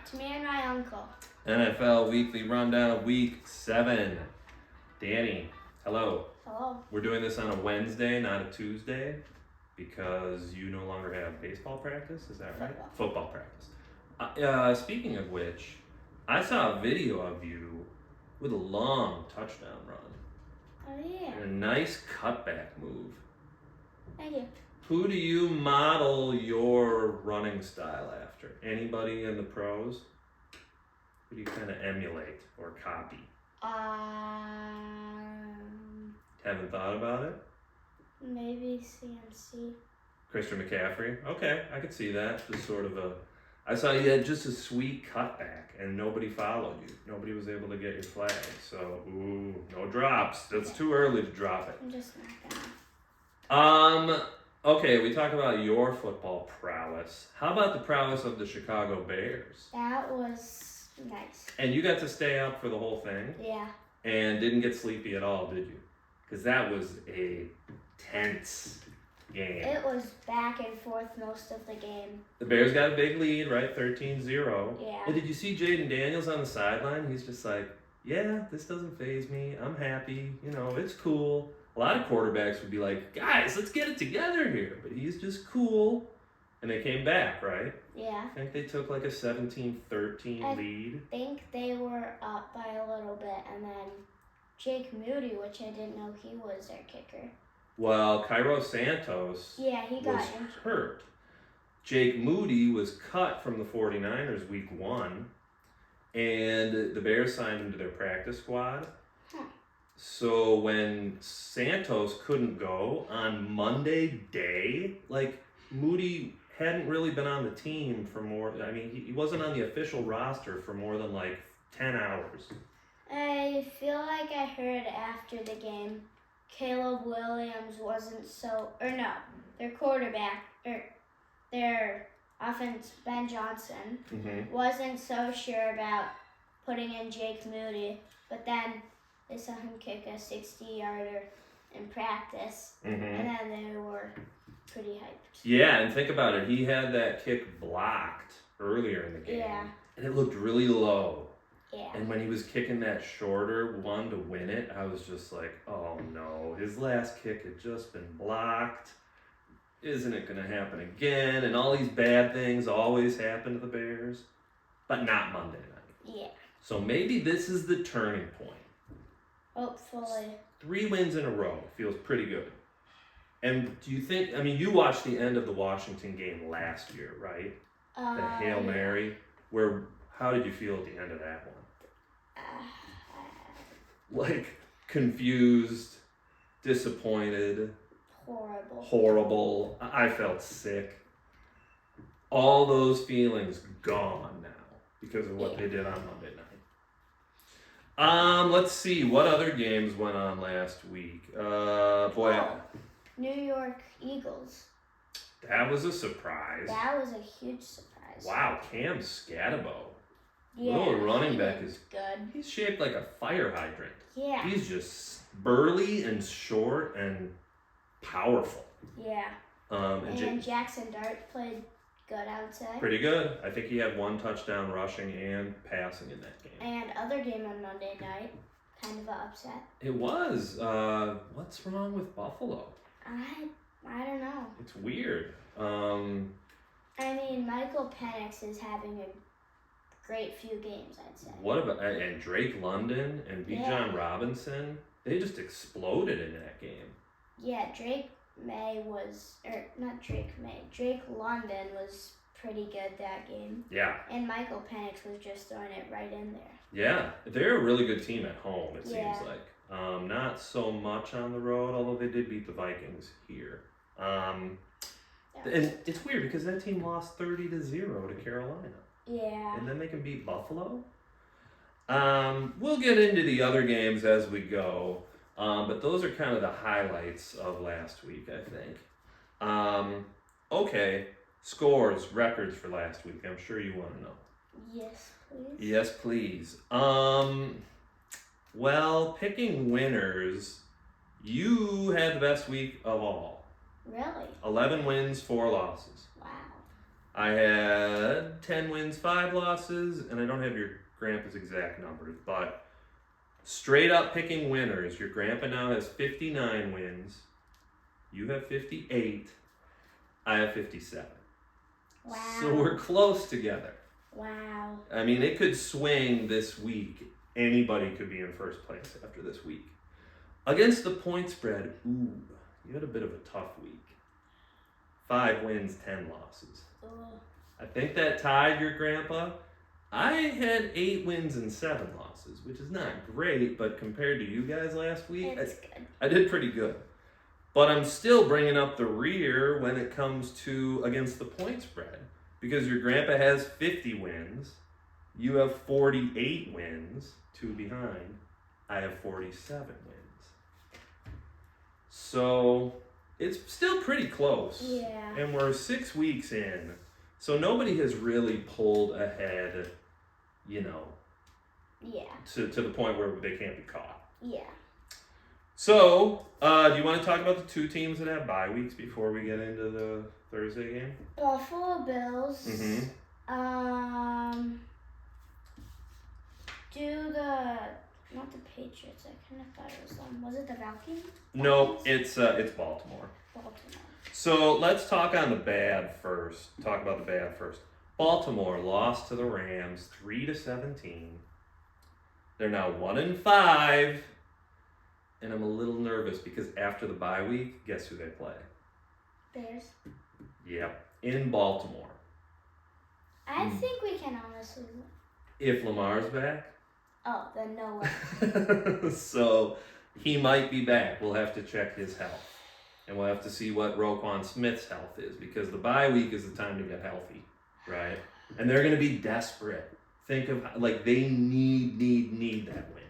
To me and my uncle. NFL Weekly Rundown of Week 7. Danny, hello. Hello. We're doing this on a Wednesday, not a Tuesday, because you no longer have baseball practice, is that right? Football practice. Speaking of which, I saw a video of you with a long touchdown run. Oh, yeah. And a nice cutback move. Thank you. Who do you model your running style after? Anybody in the pros? Who do you kind of emulate or copy? Haven't thought about it? Maybe CMC. Christian McCaffrey? Okay, I could see that. Just sort of I saw you had just a sweet cutback and nobody followed you. Nobody was able to get your flag. So, no drops. That's too early to drop it. I'm just not gonna. Okay, we talk about your football prowess. How about the prowess of the Chicago Bears? That was nice. And you got to stay up for the whole thing? Yeah. And didn't get sleepy at all, did you? Because that was a tense game. It was back and forth most of the game. The Bears got a big lead, right? 13-0. Yeah. And did you see Jaden Daniels on the sideline? He's just like, yeah, this doesn't faze me. I'm happy. You know, it's cool. A lot of quarterbacks would be like, guys, let's get it together here. But he's just cool. And they came back, right? Yeah. I think they took like a 17-13 lead. I think they were up by a little bit. And then Jake Moody, which I didn't know he was their kicker. Well, Cairo Santos he got was hurt. Jake Moody was cut from the 49ers week 1. And the Bears signed him to their practice squad. So when Santos couldn't go on Monday day, like Moody hadn't really been on the team for he wasn't on the official roster for more than like 10 hours. I feel like I heard after the game, Caleb Williams their quarterback, their offense, Ben Johnson, wasn't so sure about putting in Jake Moody, but then they saw him kick a 60-yarder in practice, and then they were pretty hyped. Yeah, and think about it. He had that kick blocked earlier in the game, and it looked really low. Yeah. And when he was kicking that shorter one to win it, I was just like, oh no, his last kick had just been blocked. Isn't it going to happen again? And all these bad things always happen to the Bears, but not Monday night. Yeah. So maybe this is the turning point. Hopefully. 3 wins in a row feels pretty good. And do you think, you watched the end of the Washington game last year, right? The Hail Mary. How did you feel at the end of that one? Like, confused, disappointed. Horrible. I felt sick. All those feelings gone now because of what they did on Monday night. Let's see. What other games went on last week? New York Eagles. That was a surprise. That was a huge surprise. Wow, Cam Scatabo. Yeah, little running back is good. He's shaped like a fire hydrant. Yeah. He's just burly and short and powerful. Yeah. And Jackson Dart played good, I would say. Pretty good. I think he had 1 touchdown rushing and passing in that game. And other game on Monday night, kind of an upset. It was. What's wrong with Buffalo? I don't know. It's weird. Michael Penix is having a great few games, I'd say. What about and Drake London and Bijan Robinson? They just exploded in that game. Yeah, Drake London was pretty good that game. Yeah. And Michael Penix was just throwing it right in there. Yeah, they're a really good team at home, it seems like. Not so much on the road, although they did beat the Vikings here. And it's weird because that team lost 30-0 to Carolina. Yeah. And then they can beat Buffalo. We'll get into the other games as we go. But those are kind of the highlights of last week, I think. Okay, scores, records for last week. I'm sure you want to know. Yes, please. Yes, please. Well, picking winners, you had the best week of all. Really? 11 wins, 4 losses. Wow. I had 10 wins, 5 losses, and I don't have your grandpa's exact numbers, but straight up picking winners, your grandpa now has 59 wins. You have 58. I have 57. Wow. So we're close together. Wow. I mean, it could swing this week. Anybody could be in first place after this week. Against the point spread, ooh, you had a bit of a tough week. 5 wins, 10 losses. Ugh. I think that tied your grandpa. I had 8 wins and 7 losses, which is not great, but compared to you guys last week, It's good. I did pretty good. But I'm still bringing up the rear when it comes to against the point spread. Because your grandpa has 50 wins. You have 48 wins, 2 behind. I have 47 wins. So it's still pretty close. Yeah. And we're 6 weeks in. So nobody has really pulled ahead, you know, Yeah. to the point where they can't be caught. Yeah. So, do you want to talk about the 2 teams that have bye weeks before we get into the Thursday game? Buffalo Bills. Mm-hmm. Do the not the Patriots? I kind of thought it was them. Was it the Falcons? No, it's Baltimore. Baltimore. So let's talk on the bad first. Talk about the bad first. Baltimore lost to the Rams 3-17. They're now 1-5, and I'm a little nervous because after the bye week, guess who they play? Bears. Yep, in Baltimore. I think we can honestly win. If Lamar's back. Oh, then no way. So he might be back. We'll have to check his health. And we'll have to see what Roquan Smith's health is because the bye week is the time to get healthy, right? And they're going to be desperate. Think of, like, they need that win.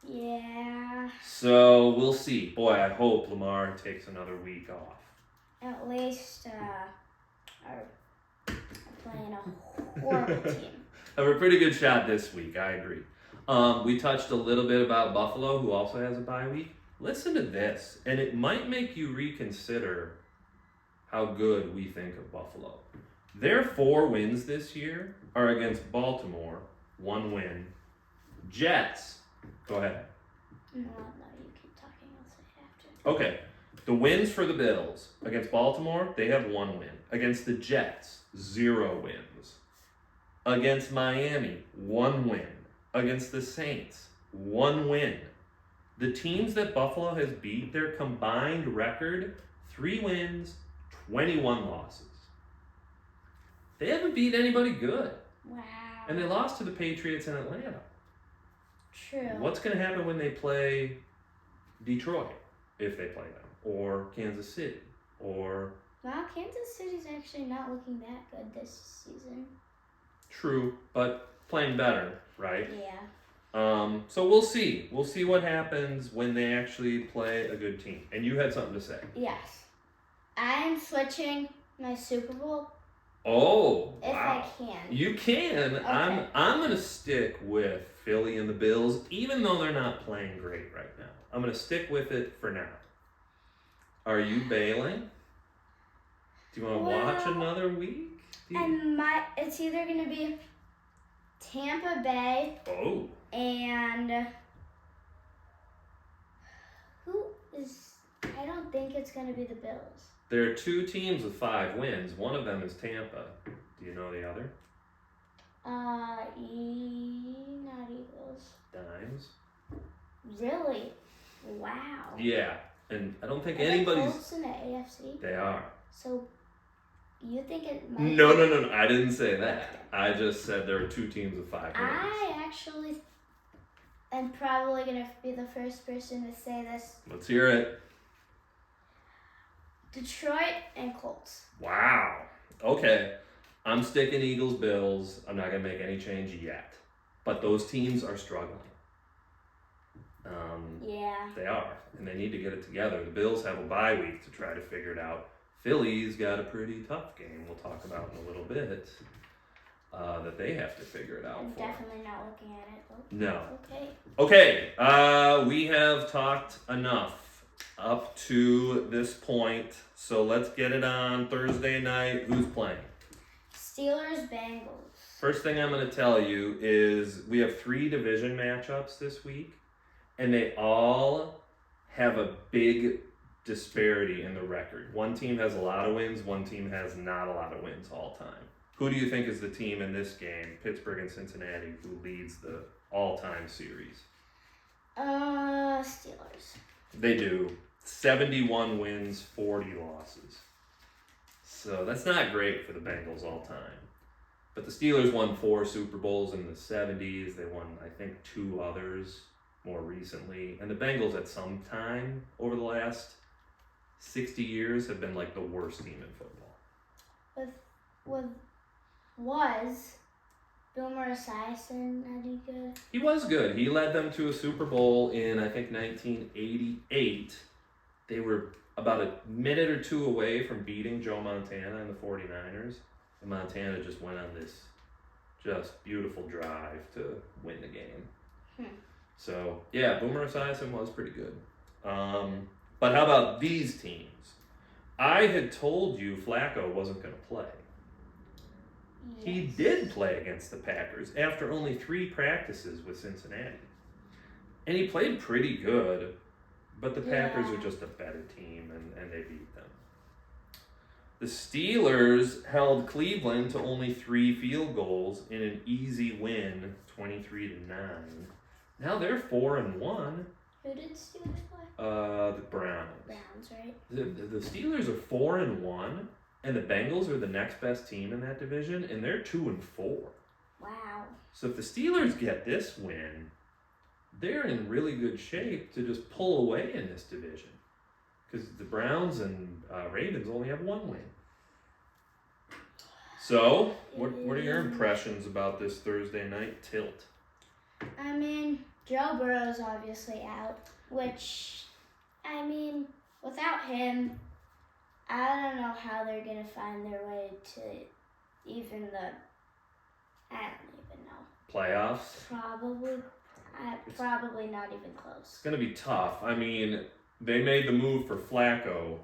Yeah. So we'll see. Boy, I hope Lamar takes another week off. At least are playing a horrible team. Have a pretty good shot this week, I agree. We touched a little bit about Buffalo, who also has a bye week. Listen to this, and it might make you reconsider how good we think of Buffalo. Their 4 wins this year are against Baltimore, 1 win. Jets, go ahead. No, you keep talking. I'll say after. Okay, the wins for the Bills against Baltimore, they have 1 win. Against the Jets, 0 wins. Against Miami, 1 win. Against the Saints, 1 win. The teams that Buffalo has beat, their combined record, 3 wins, 21 losses. They haven't beat anybody good. Wow. And they lost to the Patriots in Atlanta. True. What's going to happen when they play Detroit, if they play them, or Kansas City, or... Wow, Kansas City's actually not looking that good this season. True, but playing better, right? Yeah. So we'll see. We'll see what happens when they actually play a good team. And you had something to say. Yes. I'm switching my Super Bowl Oh, if wow. I can. You can. Okay. I'm gonna stick with Philly and the Bills, even though they're not playing great right now. I'm gonna stick with it for now. Are you bailing? Do you want to watch another week? It's either gonna be Tampa Bay Oh. and who is? I don't think it's gonna be the Bills. There are 2 teams with 5 wins. One of them is Tampa. Do you know the other? Not Eagles. Dimes. Really? Wow. Yeah, and I don't think Are they anybody's. close in the AFC? They are. So, you think it might? No. I didn't say that. I just said there are 2 teams with 5 wins. I actually am probably gonna be the first person to say this. Let's hear it. Detroit and Colts. Wow. Okay. I'm sticking Eagles, Bills. I'm not going to make any change yet. But those teams are struggling. Yeah. They are. And they need to get it together. The Bills have a bye week to try to figure it out. Philly's got a pretty tough game we'll talk about in a little bit that they have to figure it out I'm for. definitely not looking at it. Oh, No. Okay. Okay. We have talked enough up to this point. So let's get it on Thursday night. Who's playing? Steelers, Bengals. First thing I'm going to tell you is we have 3 division matchups this week, and they all have a big disparity in the record. One team has a lot of wins, one team has not a lot of wins all time. Who do you think is the team in this game, Pittsburgh and Cincinnati, who leads the all-time series? Steelers. They do. 71 wins, 40 losses. So that's not great for the Bengals all time. But the Steelers won 4 Super Bowls in the 70s. They won, I think, 2 others more recently. And the Bengals at some time over the last 60 years have been like the worst team in football. Was Boomer Esiason any good? He was good. He led them to a Super Bowl in, I think, 1988. They were about a minute or 2 away from beating Joe Montana and the 49ers. And Montana just went on this just beautiful drive to win the game. So, yeah, Boomer Esiason was pretty good. But how about these teams? I had told you Flacco wasn't going to play. Yes. He did play against the Packers after only 3 practices with Cincinnati. And he played pretty good, but the Packers are just a better team, and they beat them. The Steelers held Cleveland to only 3 field goals in an easy win, 23-9. Now they're 4-1. Who did Steelers play? The Browns. Browns, right? The Steelers are 4-1, and the Bengals are the next best team in that division, and they're 2-4. Wow. So if the Steelers get this win, they're in really good shape to just pull away in this division, because the Browns and Ravens only have 1 win. So, what are your impressions about this Thursday night tilt? I mean, Joe Burrow's obviously out, which, I mean, without him, I don't know how they're going to find their way to even I don't even know. Playoffs? Probably not even close. It's going to be tough. I mean, they made the move for Flacco,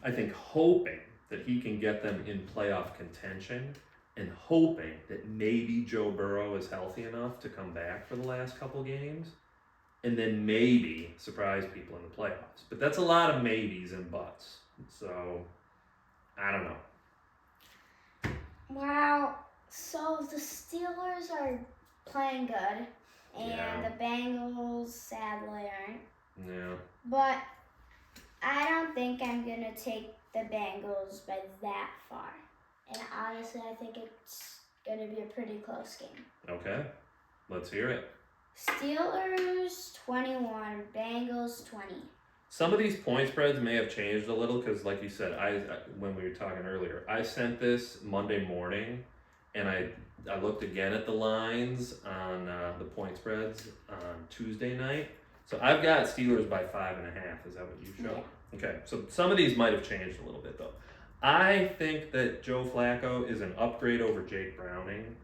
I think, hoping that he can get them in playoff contention and hoping that maybe Joe Burrow is healthy enough to come back for the last couple games and then maybe surprise people in the playoffs. But that's a lot of maybes and buts. So, I don't know. Wow. So the Steelers are playing good, and the Bengals sadly aren't. Yeah. But I don't think I'm going to take the Bengals by that far. And honestly, I think it's going to be a pretty close game. Okay. Let's hear it. Steelers 21, Bengals 20. Some of these point spreads may have changed a little because, like you said, I when we were talking earlier, I sent this Monday morning, and I looked again at the lines on the point spreads on Tuesday night. So I've got Steelers by 5.5. Is that what you showed? Yeah. Okay. So some of these might have changed a little bit though. I think that Joe Flacco is an upgrade over Jake Browning.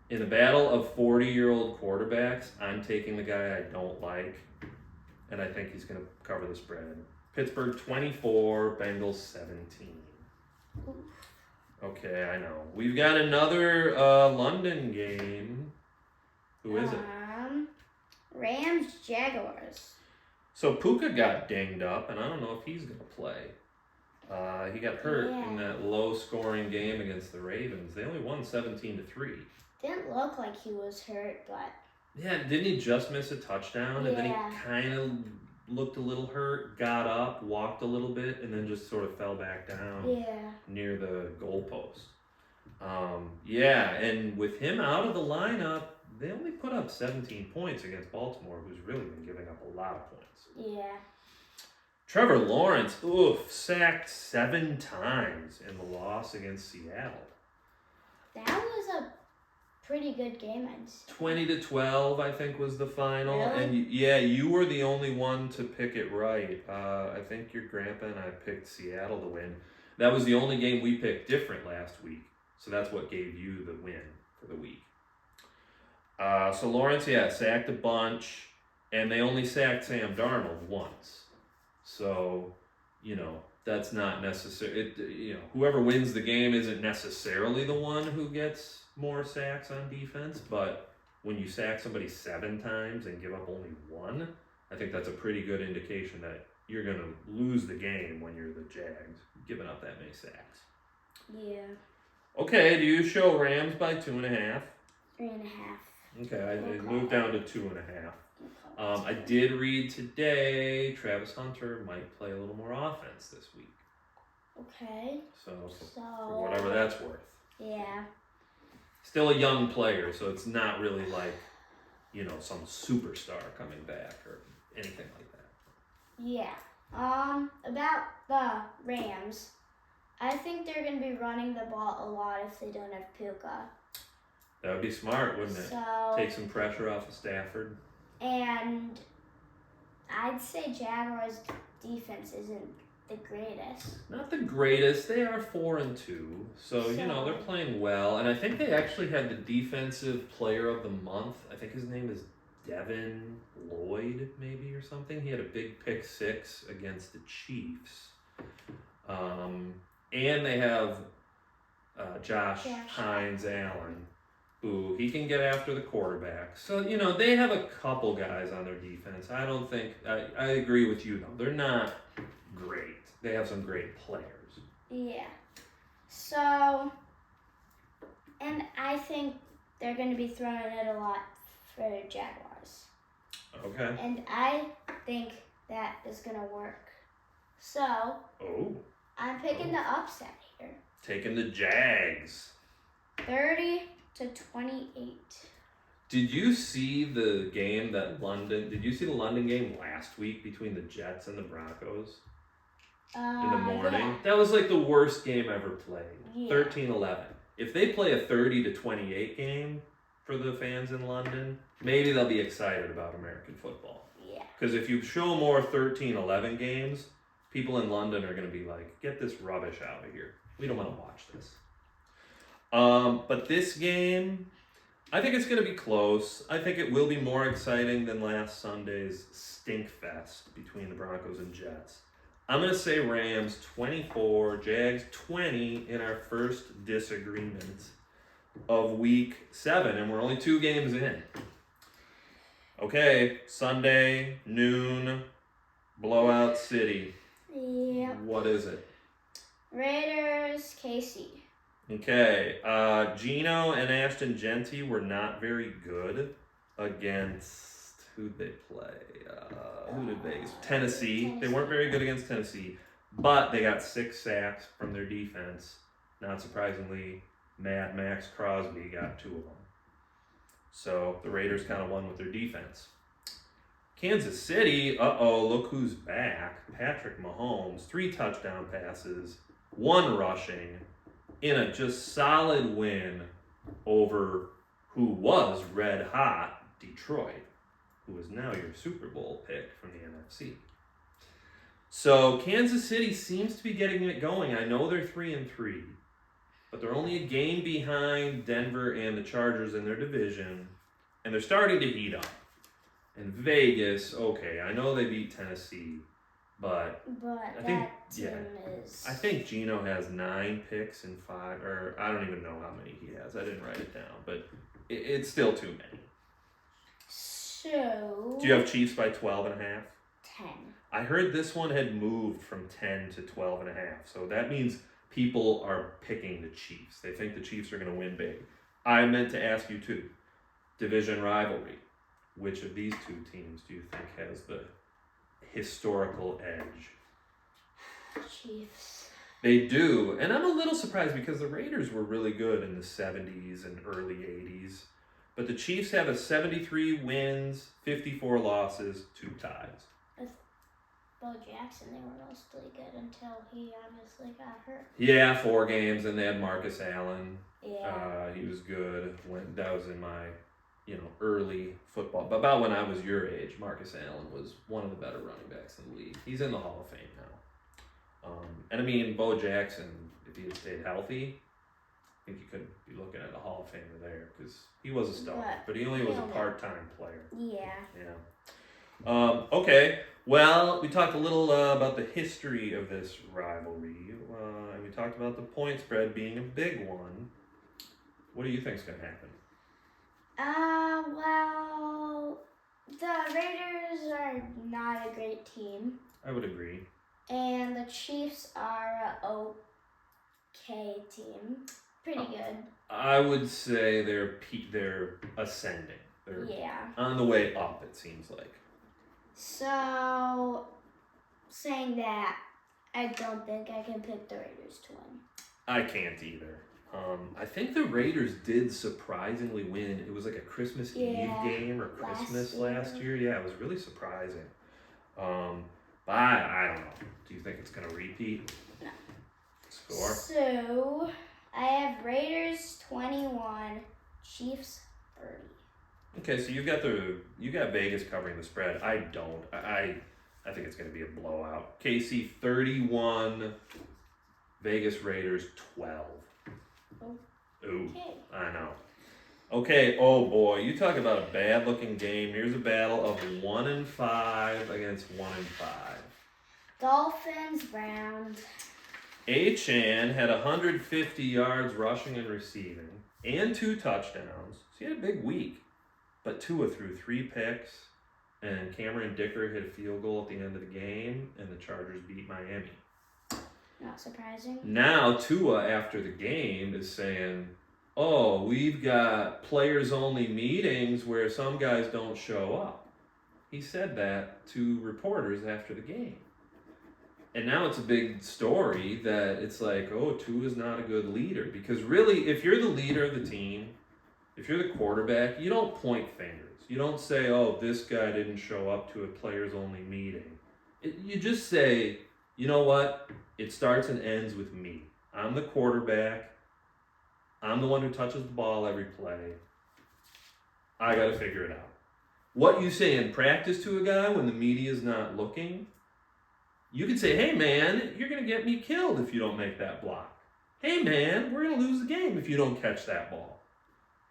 In the battle of 40-year-old quarterbacks, I'm taking the guy I don't like, and I think he's going to cover the spread. Pittsburgh 24, Bengals 17. Oof. Okay, I know. We've got another London game. Who is it? Rams Jaguars. So Puka got dinged up, and I don't know if he's going to play. He got hurt in that low-scoring game against the Ravens. They only won 17-3. Didn't look like he was hurt, but... Yeah, didn't he just miss a touchdown? And then he kind of looked a little hurt, got up, walked a little bit, and then just sort of fell back down near the goalpost. And with him out of the lineup, they only put up 17 points against Baltimore, who's really been giving up a lot of points. Yeah. Trevor Lawrence, sacked 7 times in the loss against Seattle. That was a pretty good game, I'd say. 20-12, I think, was the final. Really? And you were the only one to pick it right. I think your grandpa and I picked Seattle to win. That was the only game we picked different last week. So that's what gave you the win for the week. So Lawrence, sacked a bunch. And they only sacked Sam Darnold once. So, that's not necessary. Whoever wins the game isn't necessarily the one who gets more sacks on defense, but when you sack somebody 7 times and give up only 1, I think that's a pretty good indication that you're going to lose the game when you're the Jags, giving up that many sacks. Yeah. Okay, do you show Rams by 2.5? 3.5. Okay, I Okay. moved down to 2.5. I did read today Travis Hunter might play a little more offense this week. Okay. So So. for whatever that's worth. Yeah. Still a young player, so it's not really like, some superstar coming back or anything like that. Yeah. About the Rams, I think they're gonna be running the ball a lot if they don't have Puka. That would be smart, wouldn't it? So. Take some pressure off of Stafford. And I'd say Jaguars' defense isn't the greatest. Not the greatest. They are 4-2, so they're playing well. And I think they actually had the defensive player of the month. I think his name is Devin Lloyd, maybe, or something. He had a big pick 6 against the Chiefs. And they have Josh Hines Allen, who he can get after the quarterback. So, they have a couple guys on their defense. I don't think, I agree with you, though. They're not great. They have some great players. Yeah. So, and I think they're going to be throwing it a lot for the Jaguars. Okay. And I think that is going to work. So, I'm picking the upset here. Taking the Jags. 30-28. Did you see the game Did you see the London game last week between the Jets and the Broncos? In the morning? Yeah. That was like the worst game ever played. Yeah. 13-11. If they play a 30-28 game for the fans in London, maybe they'll be excited about American football. Yeah. Because if you show more 13-11 games, people in London are going to be like, get this rubbish out of here. We don't want to watch this. But this game, I think it's going to be close. I think it will be more exciting than last Sunday's stink fest between the Broncos and Jets. I'm going to say Rams 24, Jags 20 in our first disagreement of week 7, and we're only 2 games in. Okay, Sunday, noon, Blowout City. Yep. What is it? Raiders, KC. Okay, Gino and Ashton Genty were not very good against, who'd they play? Tennessee. They weren't very good against Tennessee, but they got 6 sacks from their defense. Not surprisingly, Mad Max Crosby got 2 of them. So the Raiders kind of won with their defense. Kansas City, look who's back. Patrick Mahomes, 3 touchdown passes, 1 rushing, in a just solid win over who was red hot Detroit, who is now your Super Bowl pick from the NFC. So Kansas City seems to be getting it going. I know they're 3-3, but they're only a game behind Denver and the Chargers in their division, and they're starting to heat up. And Vegas, okay, I know they beat Tennessee, but I think Gino has 9 picks and 5, or I don't even know how many he has. I didn't write it down, but it's still too many. So. Do you have Chiefs by 12.5? 10. I heard this one had moved from 10 to 12.5, so that means people are picking the Chiefs. They think the Chiefs are going to win big. I meant to ask you too, division rivalry. Which of these 2 teams do you think has the historical edge? Chiefs. They do, and I'm a little surprised because the Raiders were really good in the 70s and early 80s, but the Chiefs have a 73 wins, 54 losses, 2 ties. With Bo Jackson, they were mostly good until he obviously got hurt. Yeah, 4 games, and they had Marcus Allen. Yeah. He was good. That was in my early football. But about when I was your age, Marcus Allen was one of the better running backs in the league. He's in the Hall of Fame now. And I mean, Bo Jackson, if he had stayed healthy, I think you could be looking at a Hall of Famer there because he was a star, but he only was a part-time player. Yeah. Yeah. Okay. Well, we talked a little about the history of this rivalry, and we talked about the point spread being a big one. What do you think's going to happen? Well, the Raiders are not a great team. I would agree. And the Chiefs are an okay team. Pretty good. I would say they're ascending. They're on the way up, it seems like. So, saying that, I don't think I can pick the Raiders to win. I can't either. I think the Raiders did surprisingly win. It was like a Christmas Eve game or Christmas last year. Yeah, it was really surprising. But I don't know. Do you think it's going to repeat? No. Score? So, I have Raiders 21, Chiefs 30. Okay, so you got Vegas covering the spread. I don't. I think it's going to be a blowout. KC 31, Vegas Raiders 12. Oh. Ooh, Okay. I know. Okay, oh boy, you talk about a bad-looking game. Here's a battle of 1-5 against 1-5. Dolphins, Browns. Achane had 150 yards rushing and receiving and 2 touchdowns. So he had a big week. But Tua threw 3 picks, and Cameron Dicker hit a field goal at the end of the game, and the Chargers beat Miami. Not surprising. Now Tua, after the game, is saying, oh, we've got players-only meetings where some guys don't show up. He said that to reporters after the game. And now it's a big story that it's like, oh, Tua's not a good leader. Because really, if you're the leader of the team, if you're the quarterback, you don't point fingers. You don't say, oh, this guy didn't show up to a players-only meeting. You just say, you know what? It starts and ends with me. I'm the quarterback. I'm the one who touches the ball every play. I got to figure it out. What you say in practice to a guy when the media's not looking, you can say, hey, man, you're going to get me killed if you don't make that block. Hey, man, we're going to lose the game if you don't catch that ball.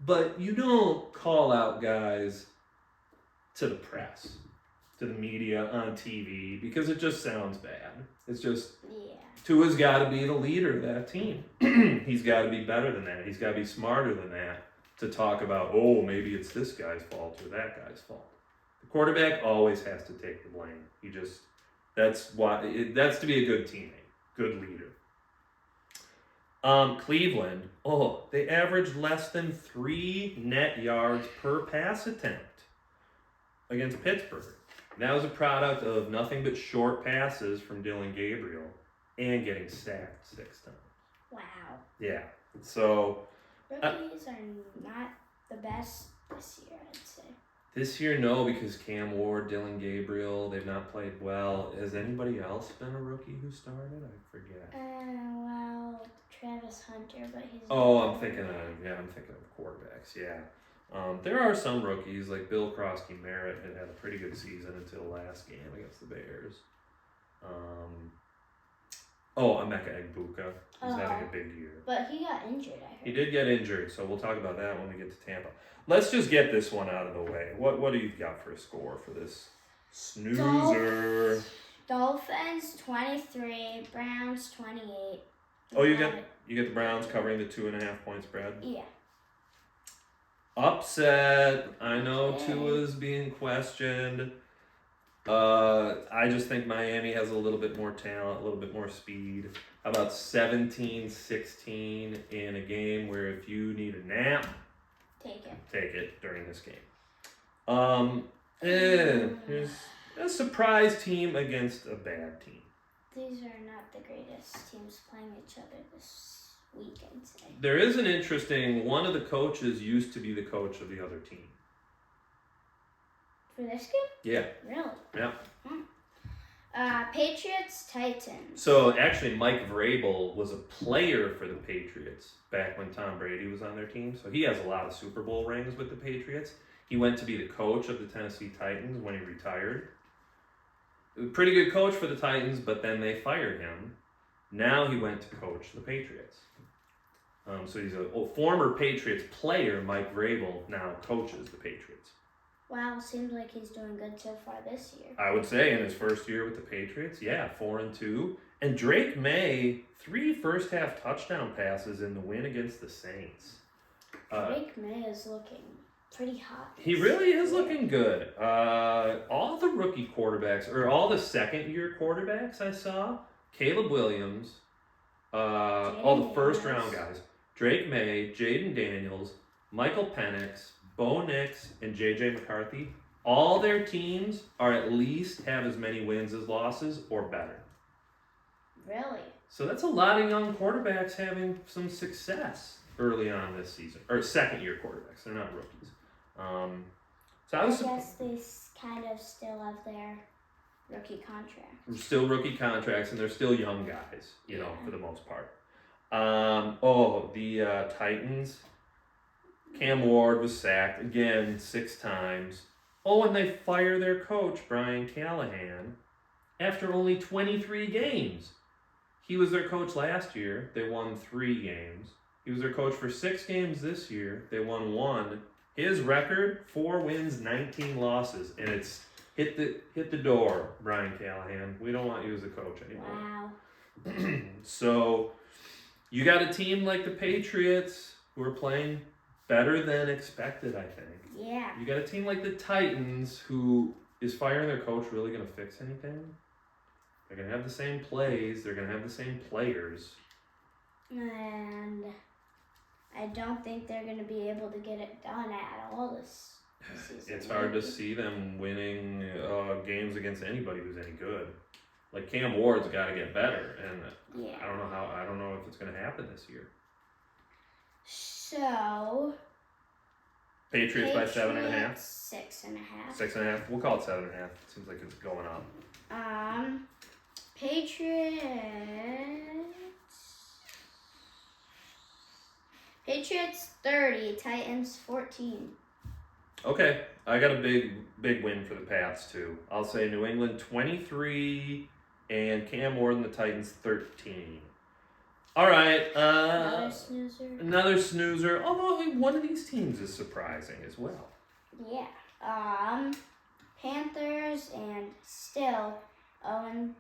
But you don't call out guys to the press, to the media, on TV, because it just sounds bad. It's just, Tua's got to be the leader of that team. He's got to be better than that. He's got to be smarter than that to talk about, oh, maybe it's this guy's fault or that guy's fault. The quarterback always has to take the blame. That's to be a good teammate, good leader. Cleveland, they averaged less than 3 net yards per pass attempt against Pittsburgh. That was a product of nothing but short passes from Dylan Gabriel and getting sacked 6 times. Wow. Yeah. So rookies are not the best this year, I'd say. This year, no, because Cam Ward, Dylan Gabriel, they've not played well. Has anybody else been a rookie who started? I forget. Well, Travis Hunter, but he's. I'm thinking of quarterbacks. Yeah, there are some rookies like Bill Krosky Merritt had a pretty good season until last game against the Bears. Emeka Egbuka. He's having a big year. But he got injured, I heard. He did get injured, so we'll talk about that when we get to Tampa. Let's just get this one out of the way. What do you got for a score for this snoozer? Dolphins 23, Browns 28. Oh, you get the Browns covering the 2.5 point spread? Yeah. Upset. I know Tua's being questioned. I just think Miami has a little bit more talent, a little bit more speed. How about 17-16 in a game where if you need a nap, take it during this game. Here's a surprise team against a bad team. These are not the greatest teams playing each other this weekend today. There is an interesting, one of the coaches used to be the coach of the other team. For this game? Yeah. Really? Yeah. Patriots, Titans. So actually Mike Vrabel was a player for the Patriots back when Tom Brady was on their team. So he has a lot of Super Bowl rings with the Patriots. He went to be the coach of the Tennessee Titans when he retired. Pretty good coach for the Titans, but then they fired him. Now he went to coach the Patriots. So he's a former Patriots player. Mike Vrabel now coaches the Patriots. Wow, seems like he's doing good so far this year. I would say in his first year with the Patriots, 4-2. And Drake May, 3 first half touchdown passes in the win against the Saints. Drake May is looking pretty hot. He really is looking good. All the rookie quarterbacks, or all the second year quarterbacks I saw, Caleb Williams, all the first round guys, Drake May, Jaden Daniels, Michael Penix, Bo Nix, and JJ McCarthy, all their teams are at least have as many wins as losses or better. Really? So that's a lot of young quarterbacks having some success early on this season, or second year quarterbacks. They're not rookies. So I guess they kind of still have their rookie contracts. Still rookie contracts, and they're still young guys, you know, for the most part. The Titans. Cam Ward was sacked again 6 times. Oh, and they fire their coach, Brian Callahan, after only 23 games. He was their coach last year. They won 3 games. He was their coach for 6 games this year. They won 1. His record, 4 wins, 19 losses. And it's hit the door, Brian Callahan. We don't want you as a coach anymore. Wow. So you got a team like the Patriots who are playing better than expected, I think. Yeah. You got a team like the Titans who is firing their coach really going to fix anything? They're going to have the same plays. They're going to have the same players. And I don't think they're going to be able to get it done at all this season. It's hard to see them winning games against anybody who's any good. Like Cam Ward's got to get better, and Yeah. I don't know if it's going to happen this year. So Patriots by 7.5. 6.5. 6.5. We'll call it 7.5. Seems like it's going up. Patriots 30, Titans 14. Okay, I got a big win for the Pats too. I'll say New England 23 and Cam Ward and the Titans 13. All right, another snoozer. Although one of these teams is surprising as well. Yeah. Panthers and still 0-6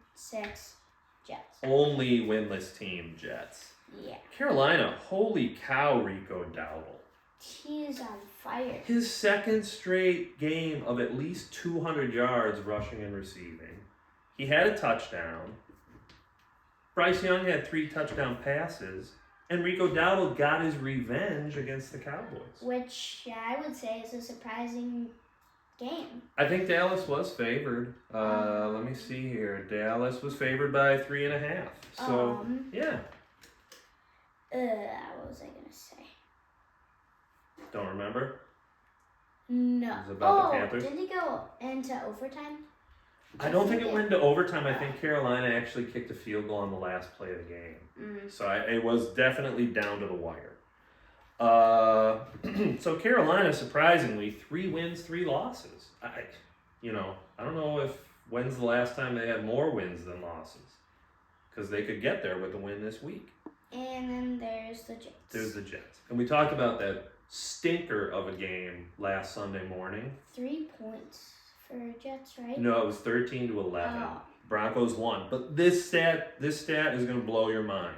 Jets. Only winless team, Jets. Yeah. Carolina, holy cow, Rico Dowdle. He is on fire. His second straight game of at least 200 yards rushing and receiving. He had a touchdown. Bryce Young had 3 touchdown passes. And Rico Dowdle got his revenge against the Cowboys. Which I would say is a surprising game. I think Dallas was favored. Let me see here. Dallas was favored by 3.5. So, yeah. What was I going to say? Don't remember? No. It was about the Panthers? Didn't he go into overtime? I don't think it went into overtime. I think Carolina actually kicked a field goal on the last play of the game. So it was definitely down to the wire. So Carolina, surprisingly, 3 wins, 3 losses. I don't know when's the last time they had more wins than losses. Because they could get there with a win this week. And then there's the Jets. There's the Jets. And we talked about that stinker of a game last Sunday morning. 3 points for Jets, right? No, it was 13-11. Oh. Broncos won. But this stat is going to blow your mind.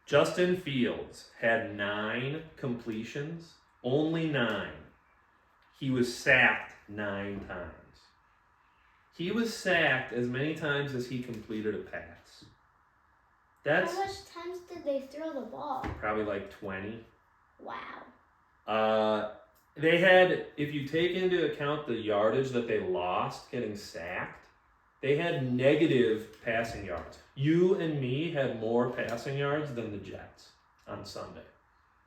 Justin Fields had 9 completions, only 9. He was sacked 9 times. He was sacked as many times as he completed a pass. How much times did they throw the ball? Probably like 20. Wow. They had, if you take into account the yardage that they lost getting sacked, they had negative passing yards. You and me had more passing yards than the Jets on Sunday.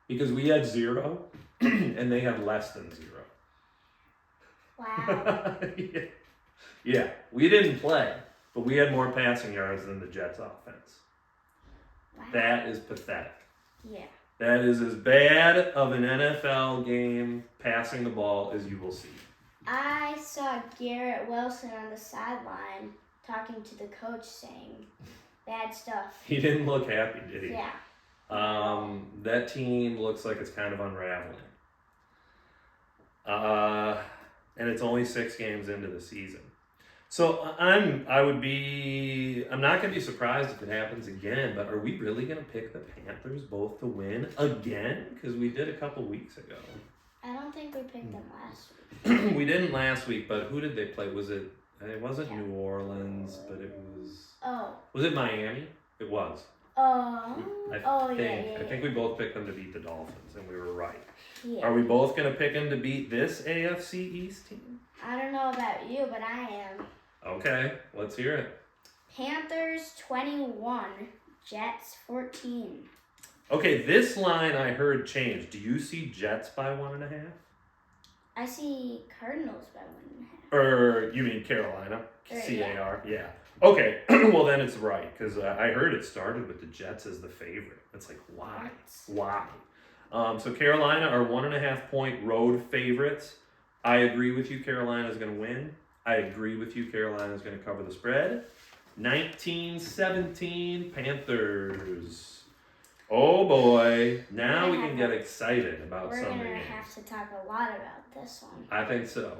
Because we had 0, and they had less than 0. Wow. Yeah, we didn't play, but we had more passing yards than the Jets offense. Wow. That is pathetic. Yeah. That is as bad of an NFL game passing the ball as you will see. I saw Garrett Wilson on the sideline talking to the coach saying bad stuff. He didn't look happy, did he? Yeah. That team looks like it's kind of unraveling. and it's only 6 games into the season. So I'm not gonna be surprised if it happens again. But are we really gonna pick the Panthers both to win again? Because we did a couple weeks ago. I don't think we picked them last week. We didn't last week, but who did they play? Was it? It wasn't New Orleans, but it was. Oh. Was it Miami? It was. Yeah. I think we both picked them to beat the Dolphins, and we were right. Yeah. Are we both gonna pick them to beat this AFC East team? I don't know about you, but I am. Okay, let's hear it. Panthers 21, Jets 14. Okay, this line I heard changed. Do you see Jets by 1.5? I see Cardinals by 1.5. Or you mean Carolina? Yeah. CAR? Yeah. Okay, well then it's right, because I heard it started with the Jets as the favorite. It's like, why? Why? So Carolina are 1.5 point road favorites. I agree with you, Carolina's going to win. I agree with you, Carolina's going to cover the spread. 19-17 Panthers. Oh boy, now we can get excited about We're Sunday going to games. have to talk a lot about this one. I think so.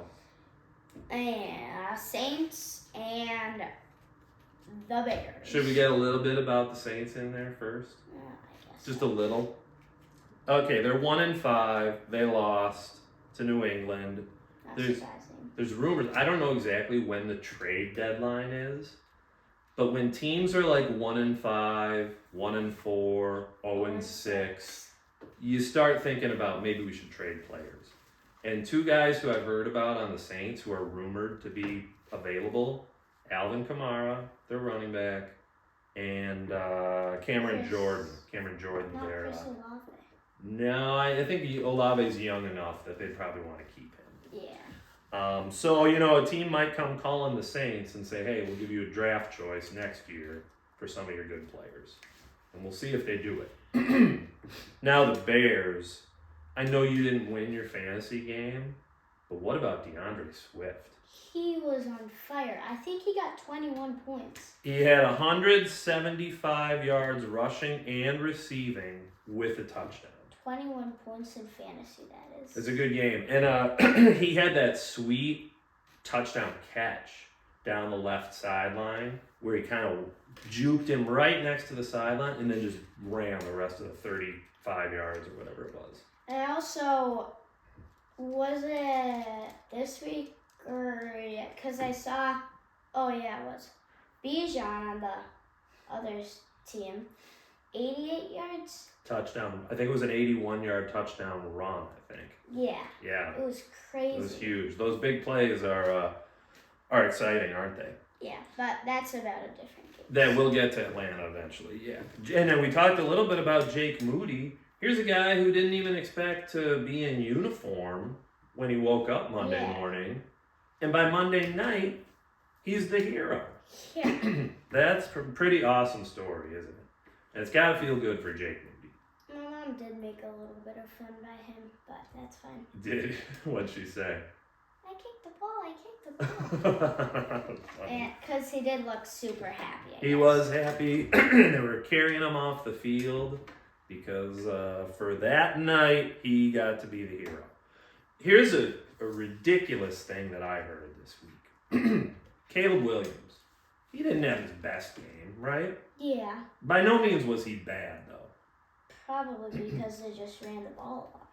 And Saints and the Bears. Should we get a little bit about the Saints in there first? I guess Just so. a little. Okay, they're 1-5. They lost to New England. Not there's- surprising. There's rumors. I don't know exactly when the trade deadline is, but when teams are like 1-5, 1-4, 0-6, you start thinking about maybe we should trade players. And 2 guys who I've heard about on the Saints who are rumored to be available: Alvin Kamara, their running back, and Cameron Jordan. Cameron Jordan, Not their. Chris Olave. No, I think Olave's young enough that they'd probably want to keep him. Yeah. So, a team might come calling the Saints and say, hey, we'll give you a draft choice next year for some of your good players. And we'll see if they do it. Now, the Bears, I know you didn't win your fantasy game, but what about DeAndre Swift? He was on fire. I think he got 21 points. He had 175 yards rushing and receiving with a touchdown. 21 points in fantasy, that is. It's a good game. And he had that sweet touchdown catch down the left sideline where he kind of juked him right next to the sideline and then just ran the rest of the 35 yards or whatever it was. And also, was it this week or because I saw, it was Bijan on the other team, 88 yards. Touchdown. I think it was an 81-yard touchdown run, I think. Yeah. Yeah. It was crazy. It was huge. Those big plays are exciting, aren't they? Yeah, but that's about a different game. Then we'll get to Atlanta eventually, yeah. And then we talked a little bit about Jake Moody. Here's a guy who didn't even expect to be in uniform when he woke up Monday morning. And by Monday night, he's the hero. Yeah. That's a pretty awesome story, isn't it? And it's got to feel good for Jake Moody. My mom did make a little bit of fun by him, but that's fine. Did what'd she say? I kicked the ball. And because he did look super happy. I He guess. was happy. They were carrying him off the field because for that night, he got to be the hero. Here's a ridiculous thing that I heard this week. Caleb Williams. He didn't have his best game, right? Yeah, By no means was he bad, though. probably because they just ran the ball a lot.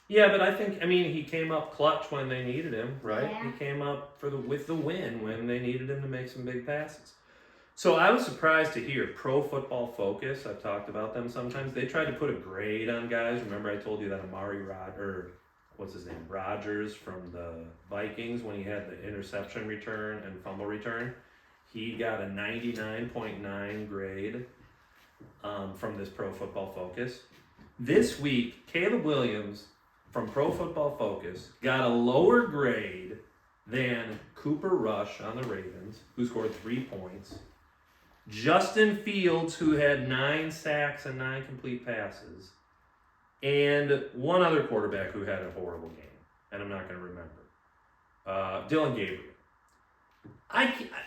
Yeah, but I think, he came up clutch when they needed him, right? Yeah. He came up with the win when they needed him to make some big passes. So I was surprised to hear Pro Football Focus, I've talked about them sometimes, they tried to put a grade on guys. Remember I told you that Rodgers from the Vikings, when he had the interception return and fumble return, he got a 99.9 grade from this Pro Football Focus. This week, Caleb Williams from Pro Football Focus got a lower grade than Cooper Rush on the Ravens, who scored 3 points, Justin Fields, who had 9 sacks and 9 complete passes, and one other quarterback who had a horrible game, and I'm not going to remember. Dylan Gabriel.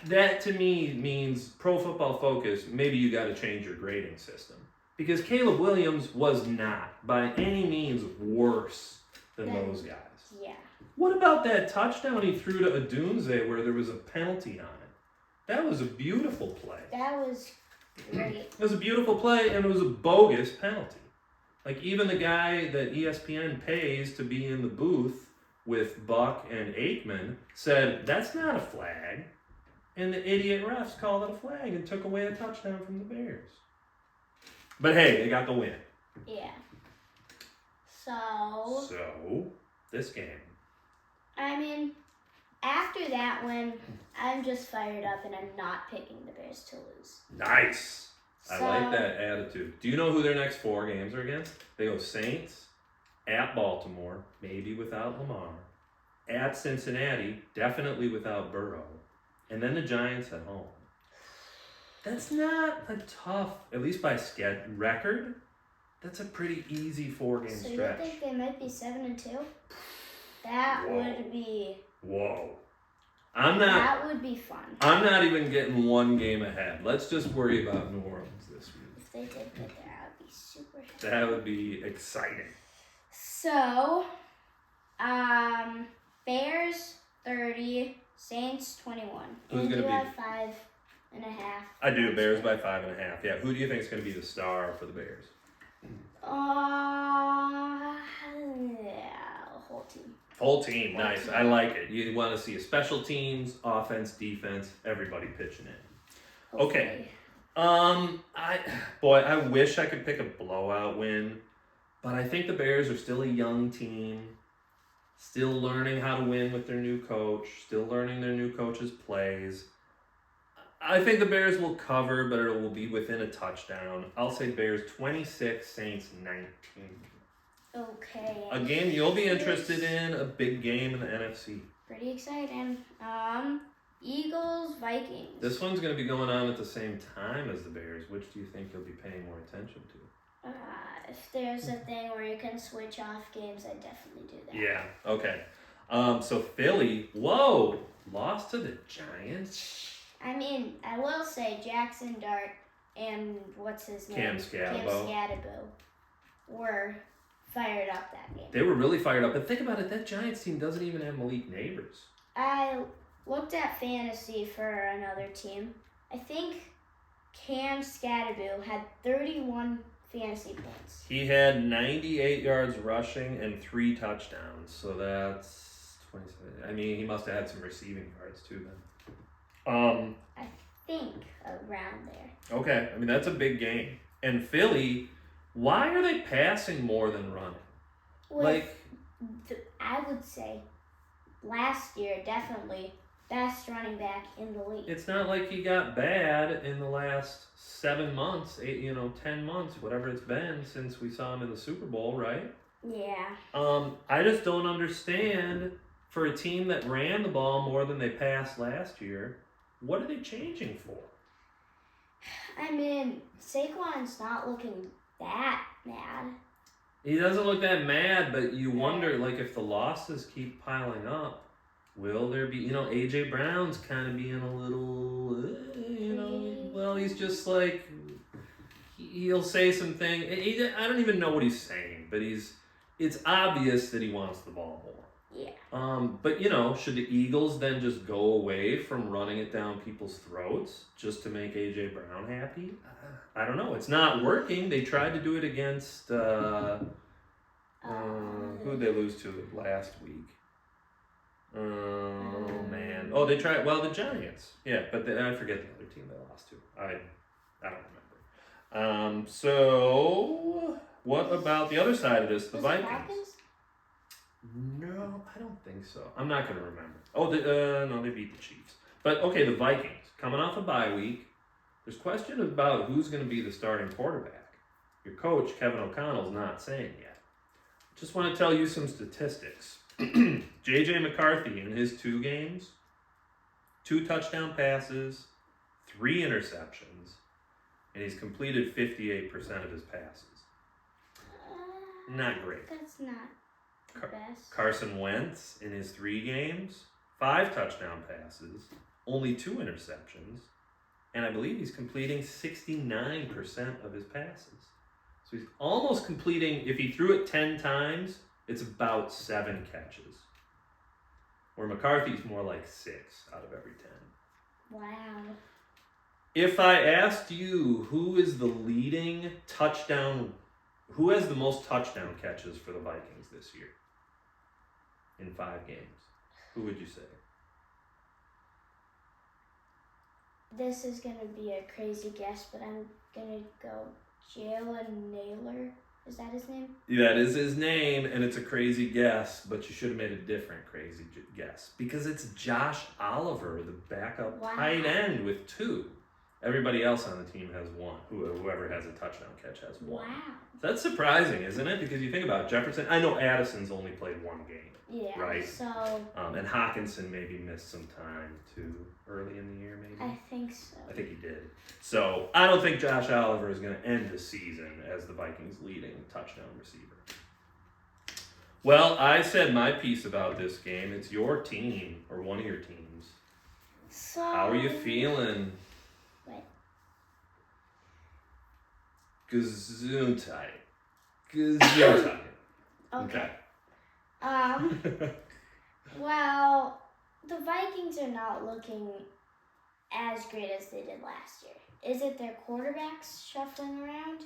That to me means Pro Football Focus, maybe you got to change your grading system. Because Caleb Williams was not, by any means, worse than those guys. Yeah. What about that touchdown he threw to Odunze where there was a penalty on it? That was a beautiful play. That was great. It was a beautiful play, and it was a bogus penalty. Like, even the guy that ESPN pays to be in the booth with Buck and Aikman said, that's not a flag. And the idiot refs called it a flag and took away a touchdown from the Bears. But hey, they got the win. Yeah. So, this game. I mean, after that win, I'm just fired up and I'm not picking the Bears to lose. Nice. I So- like that attitude. Do you know who their next 4 games are against? They go Saints, at Baltimore, maybe without Lamar, at Cincinnati, definitely without Burrow, and then the Giants at home. That's not a tough, at least by record, that's a pretty easy 4-game So stretch. you think they might be 7-2? That Whoa. would be. Whoa. That would be fun. I'm not even getting 1 game ahead. Let's just worry about New Orleans this week. If they did get there, I'd be super happy. That would be exciting. So, Bears 30, Saints 21. Who's and gonna you be- have 5.5. I do. Bears by 5.5. Yeah. Who do you think is going to be the star for the Bears? Yeah, whole team. Whole team. Nice. I like it. You want to see a special teams, offense, defense, everybody pitching in. Okay. I wish I could pick a blowout win, but I think the Bears are still a young team, still learning how to win with their new coach, still learning their new coach's plays. I think the Bears will cover, but it will be within a touchdown. I'll say Bears 26, Saints 19. Okay. A game you'll be interested in, a big game in the NFC. Pretty exciting. Eagles, Vikings. This one's going to be going on at the same time as the Bears. Which do you think you'll be paying more attention to? If there's a thing where you can switch off games, I definitely do that. Yeah, okay. So Philly, lost to the Giants. I mean, I will say Jackson Dart and what's his name? Cam Scatterbo. Were fired up that game. They were really fired up. But think about it, that Giants team doesn't even have Malik Neighbors. I looked at fantasy for another team. I think Cam Scatterbo had 31 fantasy points. He had 98 yards rushing and 3 touchdowns. So that's 27. I mean, he must have had some receiving yards too then. I think around there. Okay, I mean, that's a big game. And Philly, why are they passing more than running? I would say last year, definitely best running back in the league. It's not like he got bad in the last 7 months, 10 months, whatever it's been since we saw him in the Super Bowl, right? Yeah. I just don't understand, for a team that ran the ball more than they passed last year, what are they changing for? I mean, Saquon's not looking that mad. He doesn't look that mad, but you wonder, like, if the losses keep piling up, will there be, A.J. Brown's kind of being a little, well, he's just like, he'll say something, I don't even know what he's saying, but it's obvious that he wants the ball more. Yeah. But should the Eagles then just go away from running it down people's throats just to make A.J. Brown happy? I don't know. It's not working. They tried to do it against, who'd they lose to last week? Oh, man. Oh, they tried, the Giants. Yeah, but I forget the other team they lost to. I don't remember. So, what about the other side of this, the Was it Vikings? Falcons? No, I don't think so. I'm not going to remember. Oh, no, they beat the Chiefs. But, okay, the Vikings, coming off a bye week, there's question about who's going to be the starting quarterback. Your coach, Kevin O'Connell's not saying yet. Just want to tell you some statistics. J.J. McCarthy, in his 2 games, 2 touchdown passes, 3 interceptions, and he's completed 58% of his passes. Not great. That's not the best. Carson Wentz, in his 3 games, 5 touchdown passes, only 2 interceptions, and I believe he's completing 69% of his passes. So he's almost completing, if he threw it 10 times, it's about 7 catches. where McCarthy's more like 6 out of every 10. Wow. If I asked you who has the most touchdown catches for the Vikings this year in 5 games, who would you say? This is going to be a crazy guess, but I'm going to go Jalen Naylor. Is that his name? That is his name, and it's a crazy guess, but you should have made a different crazy guess because it's Josh Oliver, the backup tight end with 2. Everybody else on the team has 1. Whoever has a touchdown catch has 1. Wow. That's surprising, isn't it? Because you think about Jefferson. I know Addison's only played 1 game. Yeah. Right. So. And Hawkinson maybe missed some time too early in the year, maybe. I think so. I think he did. So I don't think Josh Oliver is going to end the season as the Vikings' leading touchdown receiver. Well, I said my piece about this game. It's your team or one of your teams. So. How are you feeling? Wait. Gesundheit. Gesundheit. Okay. Well, the Vikings are not looking as great as they did last year. Is it their quarterbacks shuffling around?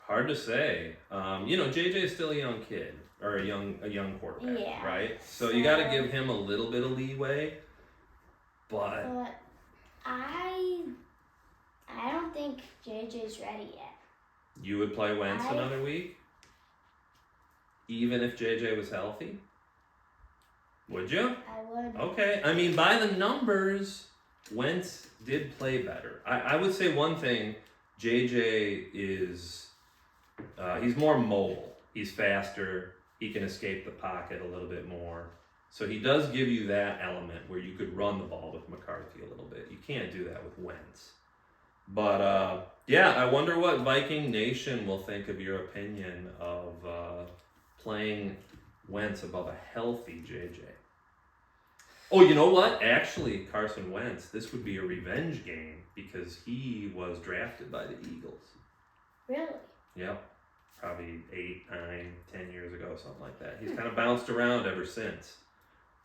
Hard to say. JJ is still a young kid or a young quarterback, Yeah. right? So you got to give him a little bit of leeway. But I don't think JJ's ready yet. You would play Wentz another week, even if JJ was healthy. Would you? I would. Okay. I mean, by the numbers, Wentz did play better. I would say one thing, JJ is, he's more mobile. He's faster. He can escape the pocket a little bit more. So he does give you that element where you could run the ball with McCarthy a little bit. You can't do that with Wentz. But, I wonder what Viking Nation will think of your opinion of playing Wentz above a healthy JJ. Oh, you know what? Actually, Carson Wentz, this would be a revenge game because he was drafted by the Eagles. Really? Yep. Probably 8, 9, 10 years ago, something like that. He's kind of bounced around ever since.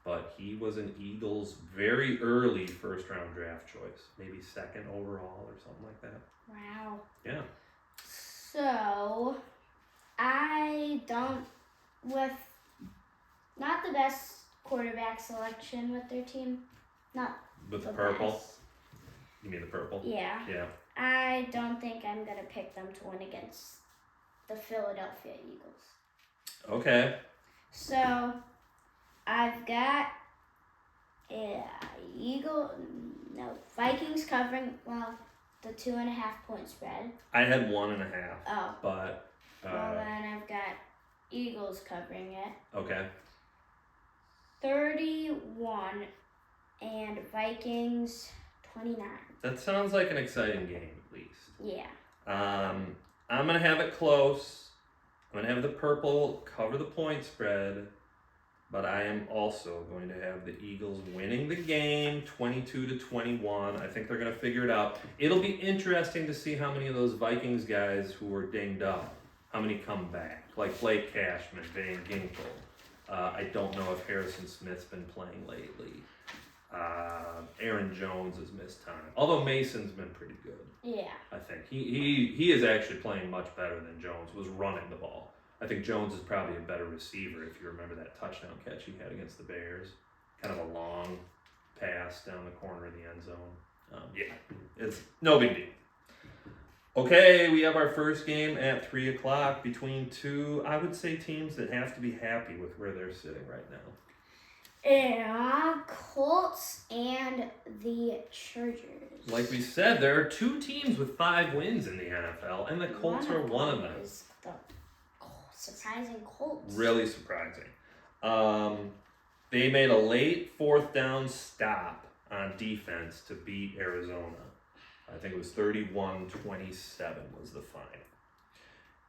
But he was an Eagles very early first-round draft choice. Maybe 2nd overall or something like that. Wow. Yeah. So, with not the best quarterback selection with their team, not With the the purple? best. You mean the purple? Yeah. Yeah. I don't think I'm going to pick them to win against the Philadelphia Eagles. Okay. So, I've got Vikings covering, the 2.5 point spread. I had 1.5. Oh. But, Then I've got Eagles covering it. Okay. 31 and Vikings 29. That sounds like an exciting game, at least. Yeah. I'm going to have it close. I'm going to have the purple cover the point spread. But I am also going to have the Eagles winning the game 22-21. I think they're going to figure it out. It'll be interesting to see how many of those Vikings guys who were dinged up, how many come back. Like Blake Cashman, Van Ginkel. I don't know if Harrison Smith's been playing lately. Aaron Jones has missed time. Although Mason's been pretty good. Yeah. I think. He is actually playing much better than Jones was running the ball. I think Jones is probably a better receiver if you remember that touchdown catch he had against the Bears. Kind of a long pass down the corner of the end zone. It's no big deal. Okay, we have our first game at 3 o'clock between 2, I would say, teams that have to be happy with where they're sitting right now. Yeah, Colts and the Chargers. Like we said, there are 2 teams with 5 wins in the NFL, and the Colts are one of them. Is the surprising Colts. Really surprising. They made a late 4th down stop on defense to beat Arizona. I think it was 31-27 was the final.